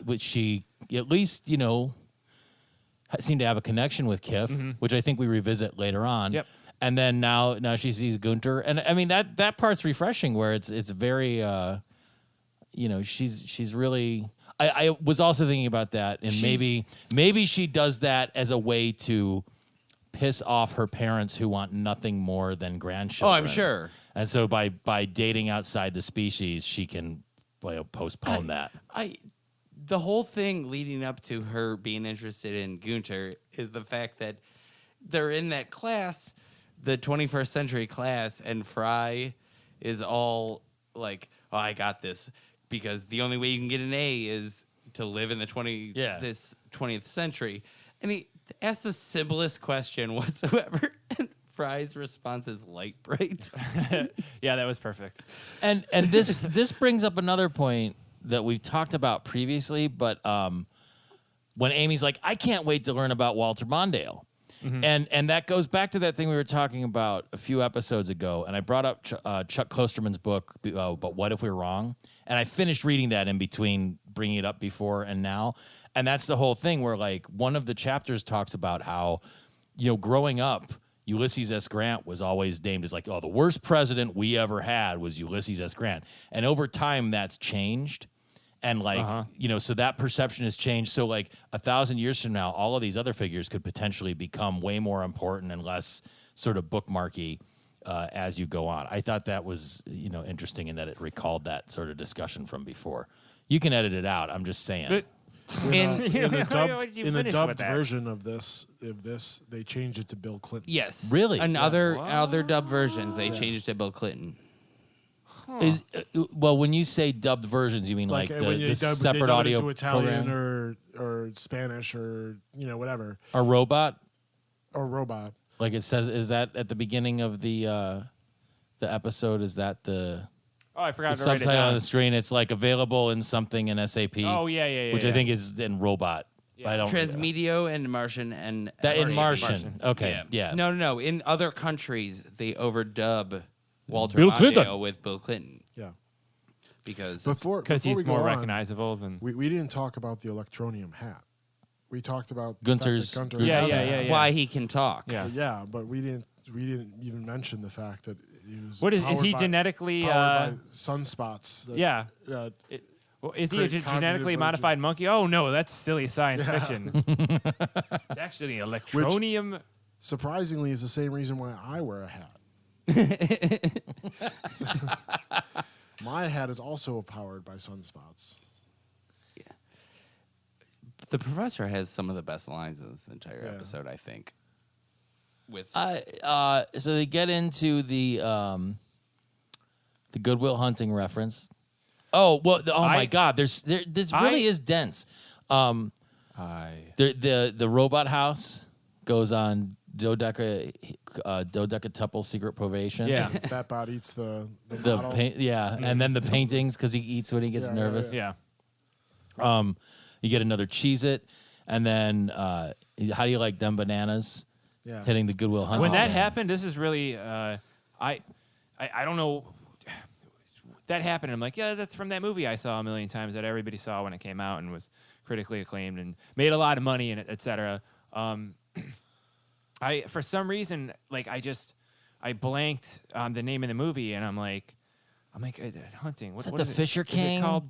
which she at least seemed to have a connection with Kif, which I think we revisit later on. Yep. And then now she sees Gunter, and I mean that part's refreshing. Where it's very, she's really. I was also thinking about that, and maybe she does that as a way to piss off her parents who want nothing more than grandchildren. Oh, I'm sure. And so by dating outside the species, she can postpone that. The whole thing leading up to her being interested in Gunter is the fact that they're in that class, the 21st century class, and Fry is all like, "Oh, I got this," because the only way you can get an A is to live in the 20th century. And he asks the simplest question whatsoever, and Fry's response is light bright. Yeah, that was perfect. And this brings up another point that we've talked about previously, but when Amy's like, I can't wait to learn about Walter Mondale. Mm-hmm. And that goes back to that thing we were talking about a few episodes ago, and I brought up Chuck Klosterman's book, But What If We're Wrong? And I finished reading that in between bringing it up before and now. And that's the whole thing where, like, one of the chapters talks about how, growing up, Ulysses S. Grant was always named as like, oh, the worst president we ever had was Ulysses S. Grant. And over time, that's changed. And so that perception has changed. So like 1,000 years from now, all of these other figures could potentially become way more important and less sort of bookmarky as you go on. I thought that was, interesting in that it recalled that sort of discussion from before. You can edit it out. I'm just saying. But In the Why'd you in the finish dubbed with that? version of this, they changed it to Bill Clinton. Yes. Really? And other dubbed versions, they changed it to Bill Clinton. When you say dubbed versions, you mean like when the they separate dub audio it to Italian program? or Spanish or whatever, A robot? or robot. Like it says, is that at the beginning of the episode? Is that the Oh, I forgot the to write it subtitle down. on the screen? It's like available in something in SAP. Oh, yeah. Which yeah. I think is in robot. Yeah. I don't. Transmedido and Martian and That in Martian. Martian. Okay. Yeah. No. In other countries, they overdub Walter Bill Mondale Clinton. with Bill Clinton Yeah. because Because he's we go more on, recognizable than. We didn't talk about the electronium hat. We talked about Gunter's- the fact that Gunter Yeah, has yeah, a yeah, hat. yeah. why he can talk. Yeah. Yeah, but we didn't even mention the fact that he was. What is powered he by- genetically? powered by sunspots? That, Yeah. Well, is he a Create genetically cognitive modified monkey? Oh no, that's silly science fiction. It's actually electronium. surprisingly is the same reason why I wear a hat. My hat is also powered by sunspots. The professor has some of the best lines in this entire Yeah. episode, I think. With So they get into the Goodwill Hunting reference. Oh well! My God! This really is dense. The robot house goes on dodecatuple secret probation. Yeah. Fatbot eats the The model. and then the paintings because he eats when he gets Yeah, nervous. Yeah. You get another Cheez-It, and then how do you like them bananas? Yeah. Hitting the Goodwill Hunting. When that thing. happened, this is really I don't know. That happened. I'm like, yeah, that's from that movie I saw a million times that everybody saw when it came out and was critically acclaimed and made a lot of money and et cetera. I for some reason I blanked on the name of the movie and I'm like Hunting. Was that what the is it? Fisher Is King? it called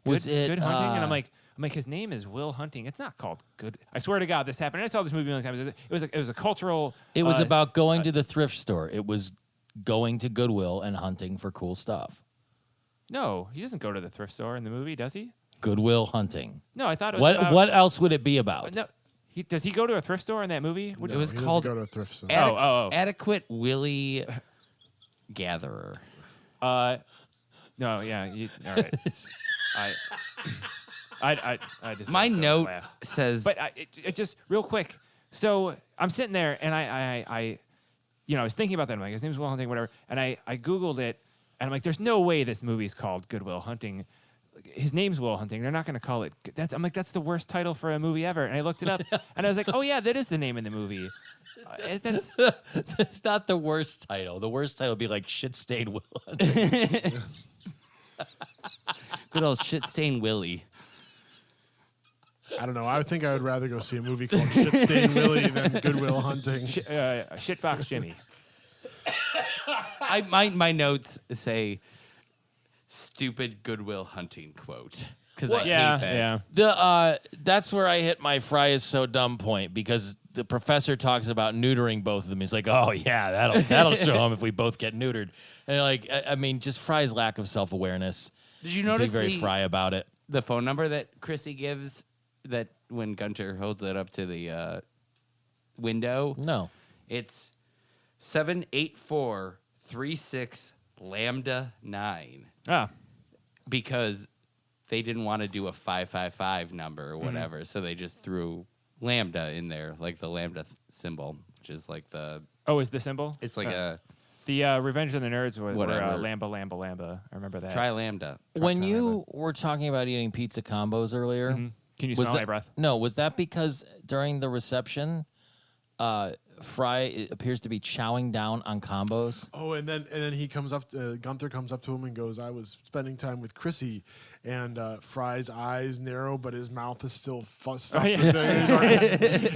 Was it Good Hunting? And I'm like his name is Will Hunting. It's not called Good. I swear to God, this happened. I saw this movie a million times. It was a cultural. It was about going to the thrift store. It was going to Goodwill and hunting for cool stuff. No, he doesn't go to the thrift store in the movie, does he? Goodwill Hunting. No, I thought it was. about, What else would it be about? No, does he go to a thrift store in that movie? No, it was he doesn't called go to a thrift store. Adequate Willie Gatherer. No, yeah. All right. I just My those note laughs. says, But it just real quick. So I'm sitting there and I was thinking about that. I'm like, his name's Will Hunting, whatever. And I Googled it, and I'm like, there's no way this movie's called Good Will Hunting. His name's Will Hunting. They're not going to call it. I'm like, that's the worst title for a movie ever. And I looked it up, and I was like, oh yeah, that is the name of the movie. That's It's not the worst title. The worst title would be like Shit Stained Will Hunting. good old shit-stained Willie. I don't know. I think I would rather go see a movie called Shit Stained Willie than Goodwill Hunting. Shitbox Jimmy. My notes say stupid Goodwill Hunting quote because I hate that. That's where I hit my Fry is so dumb point because the professor talks about neutering both of them. He's like, "Oh yeah, that'll show him if we both get neutered." And like, I mean, just Fry's lack of self-awareness. Did you notice Be very Fry about it. The phone number that Chrissy gives that when Gunter holds it up to the window? No, it's 78436 lambda 9 Ah, because they didn't want to do a 555 number or whatever, so they just threw lambda in there, like the lambda symbol, which is like the. oh, is the symbol? It's like a The Revenge of the Nerds were Whatever. Lamba. I remember that. tri lambda. when you were talking about eating pizza combos earlier, Can you was smell that, my breath? No, was that because during the reception, Fry appears to be chowing down on combos? Oh, and then he comes up. Gunther comes up to him and goes, "I was spending time with Chrissy," and Fry's eyes narrow, but his mouth is still stuffed with things.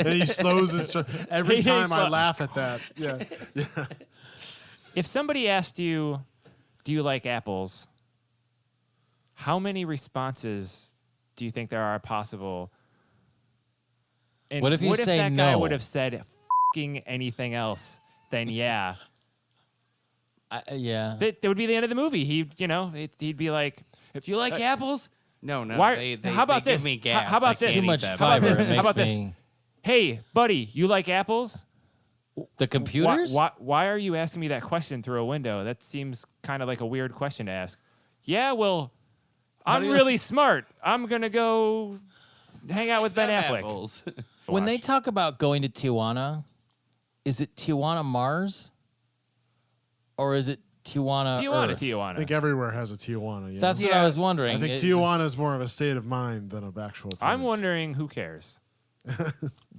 And he slows his. Every time I laugh at that. Yeah. If somebody asked you, "Do you like apples?" How many responses do you think there are possible? And What if you say that guy no? would have said "f***ing anything else? Then yeah, Yeah. that would be the end of the movie. He'd be like, Do you like apples? No. Why- They, how about they this? Give me gas. How about I this? can't Too eat much them. fiber. this? It makes How about this? me... "Hey, buddy, you like apples?" The computers? Why are you asking me that question through a window? That seems kind of like a weird question to ask. Yeah, well, I'm really smart. I'm going to go hang out with Ben Affleck. Apples. When they Watch. talk about going to Tijuana, is it Tijuana Mars? Or is it Tijuana Earth? I Tijuana. think everywhere has a Tijuana. Yeah. That's what I was wondering. I think Tijuana is more of a state of mind than an actual place. I'm wondering who cares.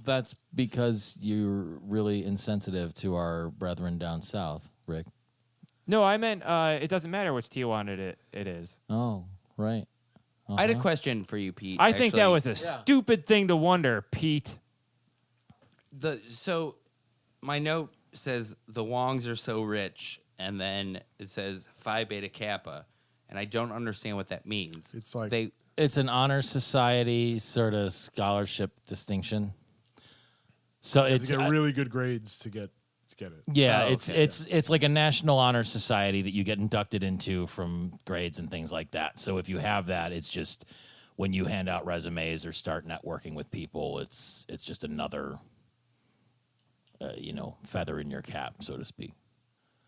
That's because you're really insensitive to our brethren down south, Rick. No, I meant it doesn't matter which Tijuana it is. Oh, right. I had a question for you, Pete. I think that actually. was a stupid thing to wonder, Pete. So my note says the Wongs are so rich, and then it says Phi Beta Kappa, and I don't understand what that means. It's like It's an honor society sort of scholarship distinction. So to it's get really good grades to get it. yeah, Oh, okay. it's like a national honor society that you get inducted into from grades and things like that. So if you have that, it's just when you hand out resumes or start networking with people, it's just another feather in your cap, so to speak.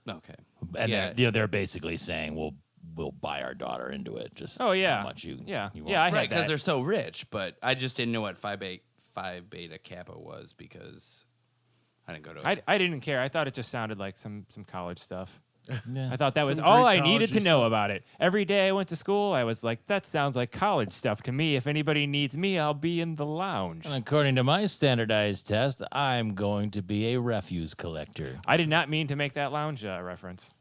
Okay. And Yeah. they're basically saying we'll buy our daughter into it. Just Oh, yeah. how much you Yeah. want. Yeah, I Right, had because that. they're so rich, but I just didn't know what Phi Beta Kappa was because I didn't go to I didn't care. I thought it just sounded like some college stuff. Yeah. I thought that was Some all Greek I needed to college-y know stuff. about it. Every day I went to school, I was like, that sounds like college stuff to me. If anybody needs me, I'll be in the lounge. And according to my standardized test, I'm going to be a refuse collector. I did not mean to make that lounge reference.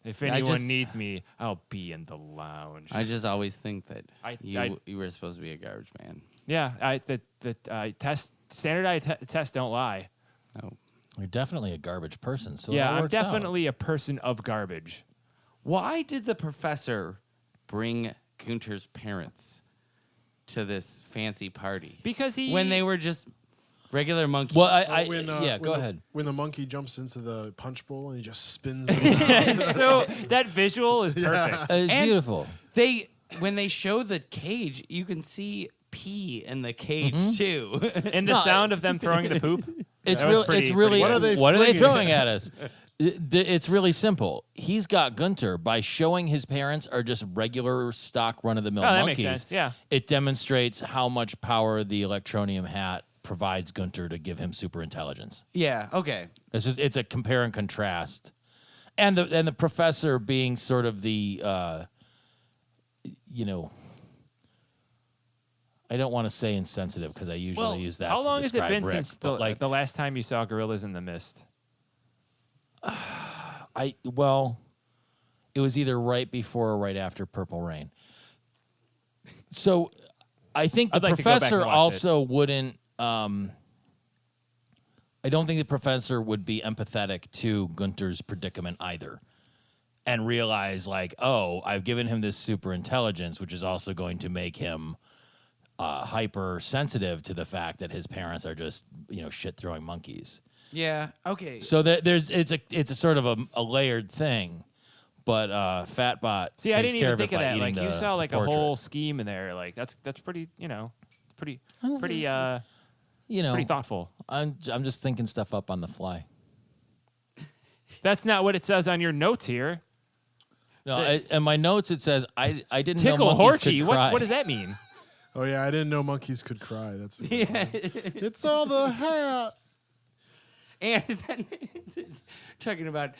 If anyone needs me, I'll be in the lounge. I just always think that I- you were supposed to be a garbage man. Yeah, standardized tests don't lie. Oh. You're definitely a garbage person. So Yeah, that I'm works out. definitely a person of garbage. Why did the professor bring Gunter's parents to this fancy party? Because when they were just regular monkeys. Well, go ahead. When the monkey jumps into the punch bowl and he just spins it around. so that visual is perfect. It's And- beautiful. When they show the cage, you can see pee in the cage too. And the sound of them throwing the poop. It's That was real. pretty- It's really. pretty What are they What are they flinging? throwing at us? It's really simple. He's got Gunter by showing his parents are just regular stock run of the mill Oh, that monkeys. makes sense. Yeah. It demonstrates how much power the electronium hat provides Gunter to give him super intelligence. Yeah. Okay. It's a compare and contrast, and the professor being sort of the I don't want to say insensitive because I usually use that. How to long has it describe been Rick, since but like the last time you saw Gorillas in the Mist? it was either right before or right after Purple Rain. So I think the I'd like to go back and professor watch also wouldn't I don't think the professor would be empathetic to Gunter's predicament either, and realize like, oh, I've given him this super intelligence, which is also going to make him hypersensitive to the fact that his parents are just shit throwing monkeys. Yeah. Okay. So it's a sort of a layered thing, but Fatbot See, takes I didn't care even of think it of by that. eating Like you the saw like a portrait. whole scheme in there. Like that's pretty, pretty pretty pretty thoughtful. I'm just thinking stuff up on the fly. That's not what it says on your notes here. No, in my notes it says I didn't know Tickle monkeys could Horchie. cry. What does that mean? Oh yeah, I didn't know monkeys could cry. That's it's all the hat. And then talking about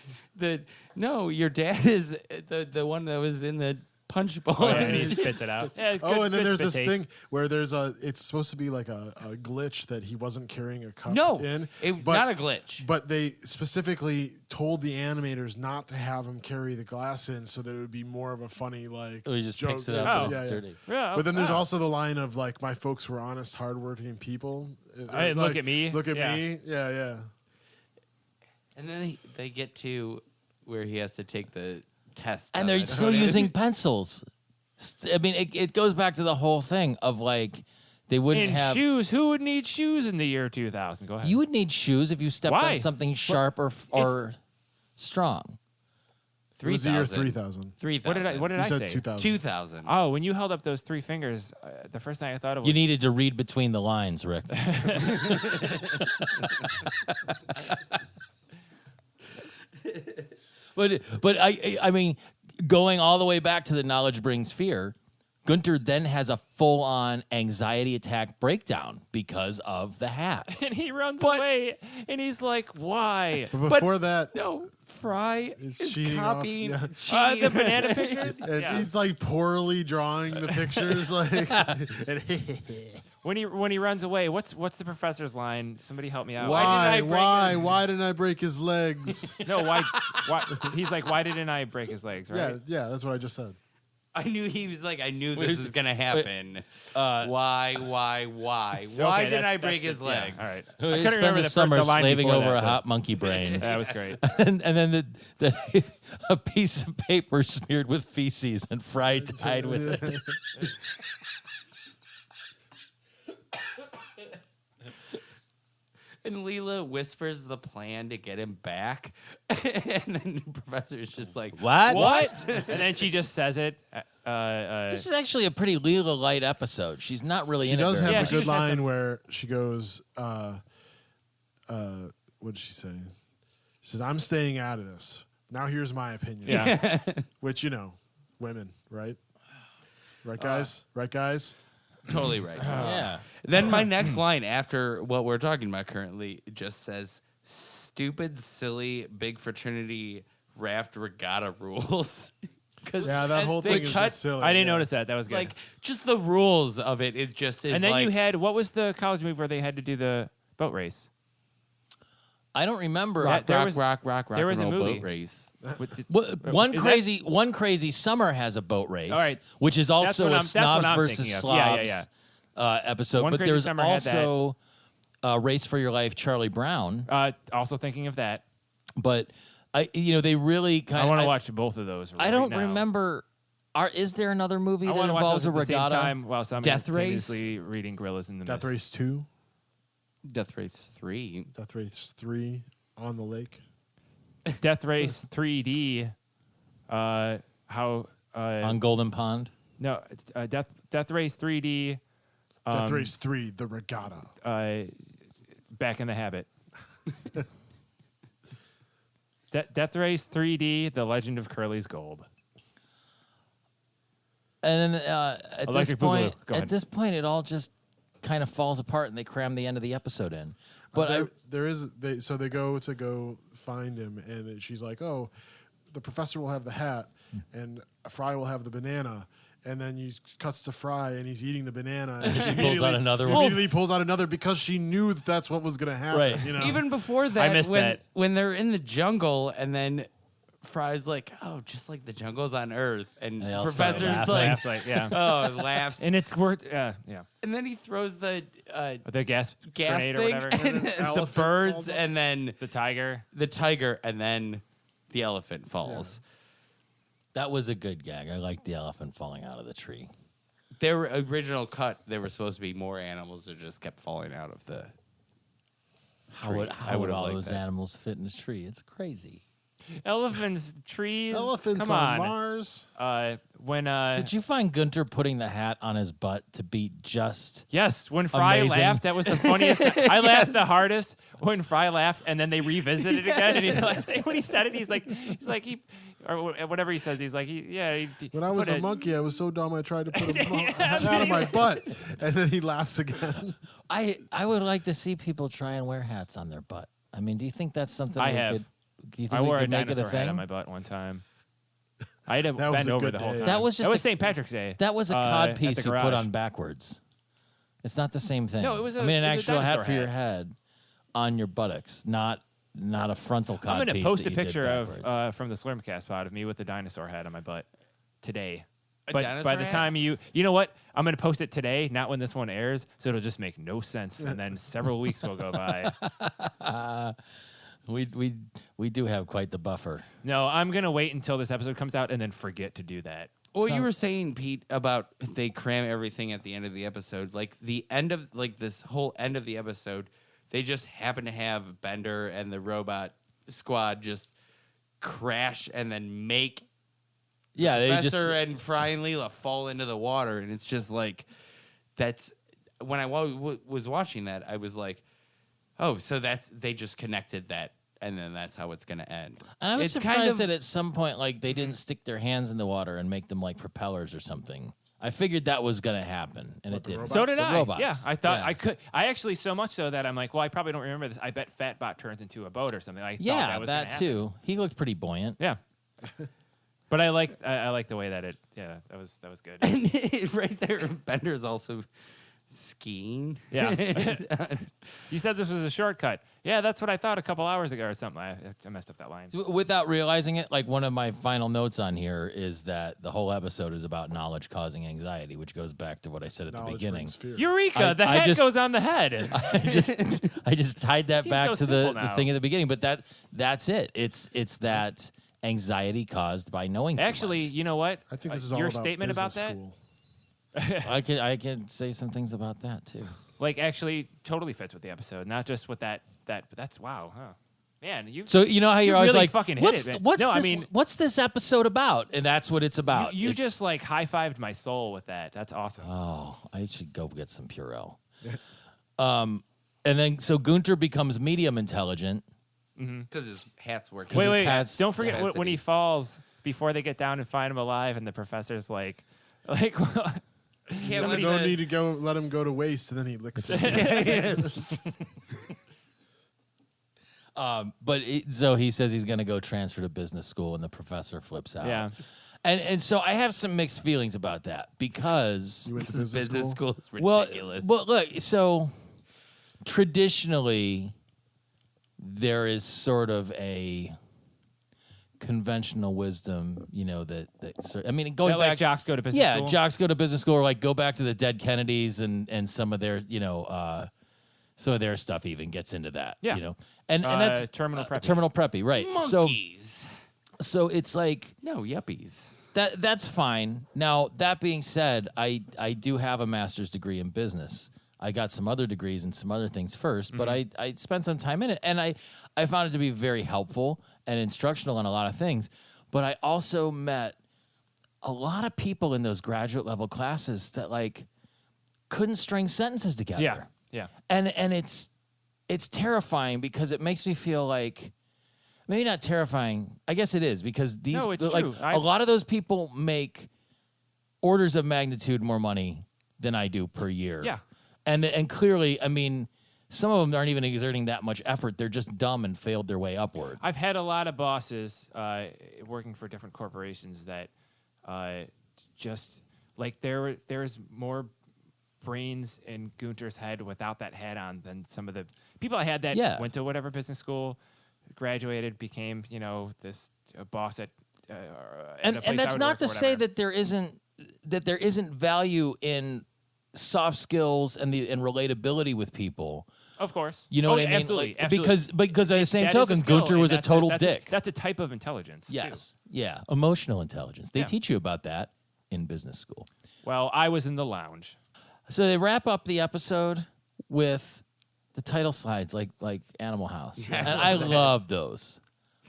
your dad is the one that was in the punch bowl. Oh, yeah, and he spits it out. Yeah, it's Oh, good- and then good there's spit this take. thing where it's supposed to be like a glitch that he wasn't carrying a cup No, in. not a glitch. But they specifically told the animators not to have him carry the glass in so that it would be more of a funny like Oh, he just joke. picks it up Oh. and Yeah, it's yeah. dirty. Yeah, But then there's oh. also the line of like, my folks were honest, hardworking people. Hey, look at me. Look at Yeah. me. Yeah, yeah. And then they get to where he has to take the test. And of they're it. still using pencils. I mean, it goes back to the whole thing of like they wouldn't And have shoes. Who would need shoes in the year 2000? Go ahead. You would need shoes if you stepped Why? on something sharp or strong. It was the year 3,000. 3000. 3,000. What did You I said say? 2000. 2,000. Oh, when you held up those three fingers, the first thing I thought of was You needed to read between the lines, Rick. But I mean, going all the way back to the knowledge brings fear, Gunter then has a full-on anxiety attack breakdown because of the hat. and he runs away, and he's like, "Why?" But before that, No, Fry It's is cheating off- copying. yeah. cheating. The banana pictures. and Yeah. he's like poorly drawing the pictures, like. And When he runs away, what's the professor's line? Somebody help me out. Why didn't I break his legs? No, why? He's like, why didn't I break his legs? Right? Yeah, that's what I just said. I knew he was like, I knew Wait, this was gonna happen. Why? Why Okay, didn't I that's break the- his yeah, legs? all right. Who I couldn't spent remember the the summer line slaving before over that, a but- hot monkey brain. That was great. and then a piece of paper smeared with feces and Fry tied with it. And Leela whispers the plan to get him back, and then the professor's just like, What? and then she just says it. This is actually a pretty Leela light episode. She's not really She in does it. very have Yeah, a she good just has line some- where she goes, what did she say? She says, "I'm staying out of this. Now here's my opinion." Yeah. Which, women, right? Right, guys? Right, guys? totally right. Yeah. Then my next line after what we're talking about currently just says, "Stupid, silly, big fraternity raft regatta rules." Because Yeah, that whole they thing is cut, just silly. I didn't yeah. notice that. That was good. like just the rules of it. It just is. and then like, you had what was the college movie where they had to do the boat race? I don't remember. Rock, there rock, was- rock there was a and roll movie. boat race. With the- One Is crazy crazy summer has a boat race. All right. Which is also what a I'm- that's what snobs I'm versus thinking of. slobs Yeah. episode. One but Crazy there's Summer had that. also Race for Your Life, Charlie Brown. Also thinking of that. But they really kind I of. want to watch both of those. I right don't now. remember. Is there another movie I that want to watch involves those a at the same regatta? time while Death Race? simultaneously reading Gorillas in the Death Mist. Race 2, Death Race 3. Death Race 3, On the Lake. Death Race 3D. On Golden Pond. No, it's, Death Race 3D. Death Race 3, The Regatta. Back in the Habit. Death Race 3D, The Legend of Curly's Gold. And then at Electric Boogaloo. Go ahead. this point, it all just kind of falls apart, and they cram the end of the episode in. But they go find him, and she's like, "Oh, the professor will have the hat, and Fry will have the banana." And then he cuts to Fry, and he's eating the banana. And she pulls out another one. Immediately pulls out another because she knew that's what was going to happen. Right. You know? Even before I that, missed when that. when they're in the jungle and then Fry's like, oh, just like the jungles on Earth, and They all start Professor's laughing. like, Laughs like, yeah. oh, laughs, And it's worth, yeah. and then he throws the The gas grenade thing, or whatever. and then the Elephant birds, falls up. and then The tiger. the tiger, and then the elephant falls. That was a good gag. I liked the elephant falling out of the tree. Their original cut, there were supposed to be more animals that just kept falling out of the. How would, I how would would've all liked those that. animals fit in a tree? It's crazy. Elephants, trees. Elephants Come on on. Mars. When Did you find Gunter putting the hat on his butt to be just? Yes, when Fry Amazing. laughed, that was the funniest. I laughed the hardest when Fry laughed, and then they revisited it again, and he laughed when he said it. He's like or whatever he says. He's like, he When I was put a monkey, I was so dumb I tried to put a hat out of my butt, and then he laughs again. I would like to see people try and wear hats on their butt. I mean, do you think that's something I we have. could? Do you think I we wore a could make it a dinosaur hat thing? on my butt one time. I had to That was bend a over good the whole day. time. That was just a- St. Patrick's Day. That was a at cod the piece you put garage. on backwards. It's not the same thing. No, it was I mean, an it was a actual hat dinosaur for your hat. head on your buttocks, not a frontal cod I'm piece. gonna post a that you did picture backwards. of from the Slurmcast pod of me with the dinosaur hat on my butt today. A But dinosaur by the hat? time you know what, I'm gonna post it today, not when this one airs, so it'll just make no sense, and then several weeks will go by. We do have quite the buffer. No, I'm gonna wait until this episode comes out and then forget to do that. Well, you were saying, Pete, about they cram everything at the end of the episode. Like the end of this whole end of the episode, they just happen to have Bender and the robot squad just crash and then make Yeah, they just Professor and Fry and Leela fall into the water, and it's just like that's when I was watching that, I was like, oh, so they just connected that, and then that's how it's going to end. And I was It's surprised kind of- that at some point, like, they didn't stick their hands in the water and make them like propellers or something. I figured that was going to happen, and it didn't. So did The I. robots. Yeah, I thought Yeah. I could. I actually so much so that I'm like, well, I probably don't remember this. I bet Fatbot turns into a boat or something. I thought Yeah, that was gonna that happen. too. He looked pretty buoyant. Yeah. But I like the way that it. Yeah, that was good. And right there, Bender's also skiing. Yeah. You said this was a shortcut. Yeah, that's what I thought a couple hours ago or something. I messed up that line. Without realizing it, like one of my final notes on here is that the whole episode is about knowledge causing anxiety, which goes back to what I said at the Knowledge beginning. brings fear. Eureka! The I head just- goes on the head. I just tied that Seems back so to simple the now. thing at the beginning, but that's it. It's that anxiety caused by knowing too Actually, much. you know what? I think this is all your about statement about business that, school. I can say some things about that too. like, actually totally fits with the episode, not just with that. But that's wow, huh? Man, you. So you know how you're You always really like, fucking hit what's, it, man. what's No, I this, mean- what's this episode about? And that's what it's about. You It's- just like high-fived my soul with that. That's awesome. Oh, I should go get some Purell. And then so Gunter becomes medium intelligent. Because his hat's working. wait, his wait! hats- Don't forget has to when be. he falls before they get down and find him alive, and the professor's like, Can't let No the- need to go. Let him go to waste, and then he licks it. So he says he's going to go transfer to business school, and the professor flips out. Yeah. And so I have some mixed feelings about that because You went to business business school. school is ridiculous. Well, look, so traditionally there is sort of a conventional wisdom, you know, that I mean, going that, back, like jocks go to business yeah, school. jocks go to business school, or like go back to the dead Kennedys and some of their, you know, some of their stuff even gets into that, Yeah. you know, and that's terminal preppy. terminal preppy, right? Monkeys. So it's like No, yuppies. that's fine. Now that being said, I do have a master's degree in business. I got some other degrees and some other things first, but I spent some time in it, and I found it to be very helpful and instructional on a lot of things. But I also met a lot of people in those graduate level classes that like couldn't string sentences together. Yeah, yeah. And it's terrifying because it makes me feel like maybe not terrifying. I guess it is because these No, it's like true. a lot of those people make orders of magnitude more money than I do per year. Yeah. And clearly, I mean, some of them aren't even exerting that much effort. They're just dumb and failed their way upward. I've had a lot of bosses working for different corporations that just like there's more brains in Gunter's head without that hat on than some of the people I had that Yeah. went to whatever business school, graduated, became, you know, this a boss at a And place I that's would not work to or say whatever. that there isn't value in soft skills and relatability with people. Of course. You know what I mean? Absolutely. Like, absolutely. because on the same That is a token, skill, Gunter and was a that's total that's dick. That's a type of intelligence. too. Yes. Yeah. Emotional intelligence. They Yeah. teach you about that in business school. Well, I was in the lounge. So they wrap up the episode with the title slides, like Animal House, and I love those.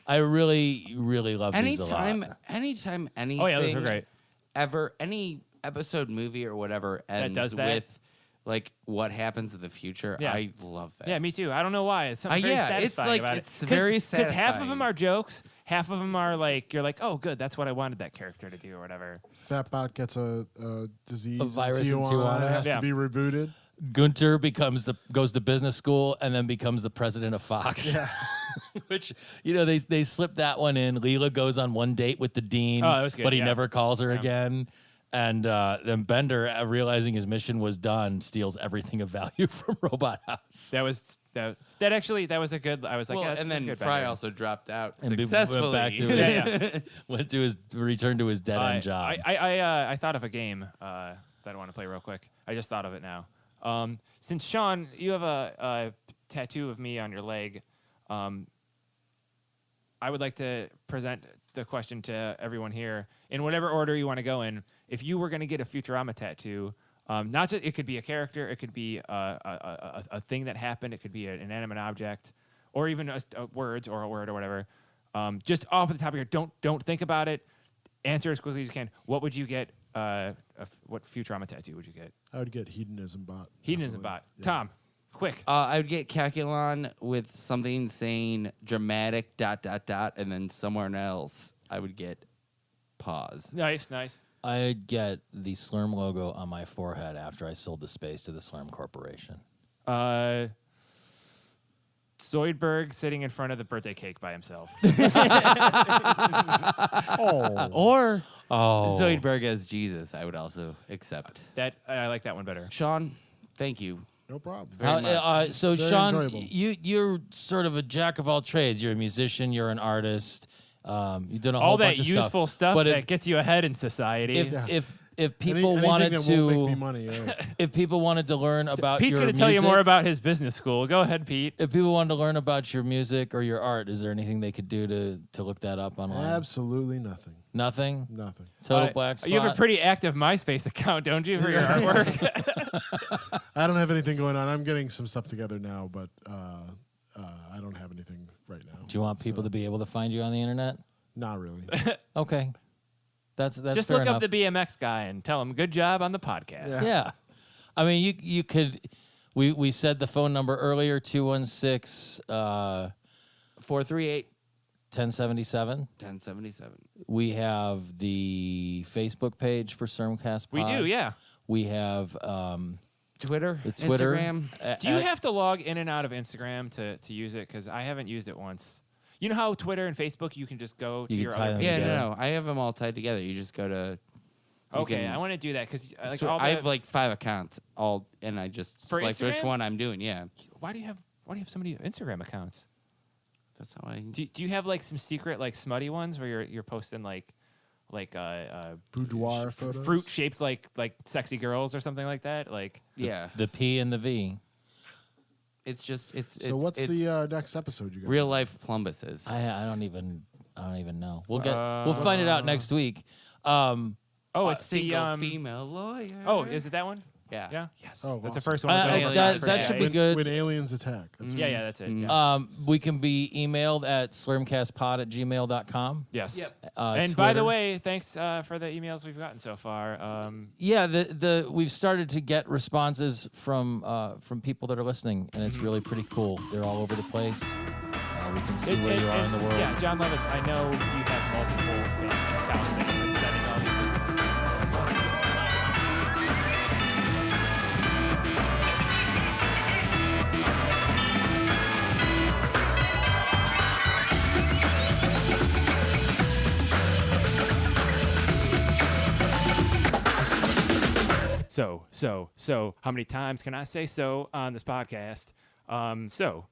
I really, really love these a lot. Anytime anything Oh, yeah, those are great. ever, any episode, movie, or whatever ends does that? with like what happens in the future, Yeah. I love that. Yeah, me too. I don't know why. It's something very yeah, it's satisfying like- about it's it. very Because half of satisfying. them are jokes. Half of them are like, you're like, oh, good. That's what I wanted that character to do or whatever. Fatbot gets a disease, A virus in in Tijuana, Tijuana. has Yeah. to be rebooted. Gunter goes to business school and then becomes the president of Fox. Yeah. Which, they slip that one in. Leela goes on one date with the dean, Oh, that was good, but he yeah. never calls her Yeah. again. And then Bender, realizing his mission was done, steals everything of value from Robot House. That was a good. I was like, Well, yeah, that's and then good Fry Bender. also dropped out And successfully. went back to his, Yeah, went to his returned to his dead end job. I thought of a game that I want to play real quick. I just thought of it now. Since Sean, you have a tattoo of me on your leg, I would like to present the question to everyone here in whatever order you want to go in. If you were going to get a Futurama tattoo, not just it could be a character, it could be a thing that happened, it could be an inanimate object, or even words or a word or whatever. Just off the top of your head, don't think about it. Answer as quickly as you can. What would you get? What Futurama tattoo would you get? I would get Hedonism Bot. Hedonism definitely. bot. Yeah. Tom, quick. I would get Calculon with something saying dramatic ... and then somewhere else I would get pause. Nice. I'd get the Slurm logo on my forehead after I sold the space to the Slurm Corporation. Zoidberg sitting in front of the birthday cake by himself. Or Oh, Zoidberg as Jesus, I would also accept. That I like that one better. Sean, thank you. No problem. Very much. So Very Sean, enjoyable. you're sort of a jack of all trades. You're a musician. You're an artist. You've done a All whole that bunch of useful stuff But that gets you ahead in society. if people Anything wanted that won't make me to, money. Right. if people wanted to learn about Pete's your going to tell you music- more about his business school. Go ahead, Pete. If people wanted to learn about your music or your art, is there anything they could do to look that up online? Absolutely nothing. Nothing. Nothing. Total black spot. You have a pretty active MySpace account, don't you, for your artwork? I don't have anything going on. I'm getting some stuff together now, but I don't have anything right now. Do you want people to be able to find you on the internet? Not really. Okay, that's Just fair look enough. up the BMX guy and tell him good job on the podcast. Yeah. I mean, you could. We said the phone number earlier, 216 438 1077. 1077. We have the Facebook page for Slurmcast We Pod. do, yeah. We have Twitter, the Twitter. Instagram. Do you have to log in and out of Instagram to use it? Because I haven't used it once. You know how Twitter and Facebook, you can just go to You your can tie other them Yeah, together. no, I have them all tied together. You just go to. you Okay, can- I want to do that because like so all the, I have like 5 accounts all, and I just For select which Instagram? one I'm doing. Yeah, why do you have so many Instagram accounts? that's how I. Do you have like some secret like smutty ones where you're posting like Boudoir photos. fruit shaped like sexy girls or something like that? Like Yeah, the P and the V. it's just it's. So what's it's the next episode you guys? real life Plumbuses? I don't even know. We'll find it out next week. oh, it's the single female lawyer. oh, is it that one? Yeah. Yeah. Yes. Oh, that's awesome. the first one. we're going that over. that Yeah, should yeah, be when, good. when aliens attack. That's Yeah, that's it. Yeah. We can be emailed at slurmcastpod@gmail.com. Yes. Yep. And by the Twitter. way, thanks for the emails we've gotten so far. Yeah, we've started to get responses from people that are listening, and it's really pretty cool. They're all over the place. We can see where you are in the world. Yeah, John Lovitz, I know you have multiple fan accounts that you've been sending all these. So, how many times can I say so on this podcast? So,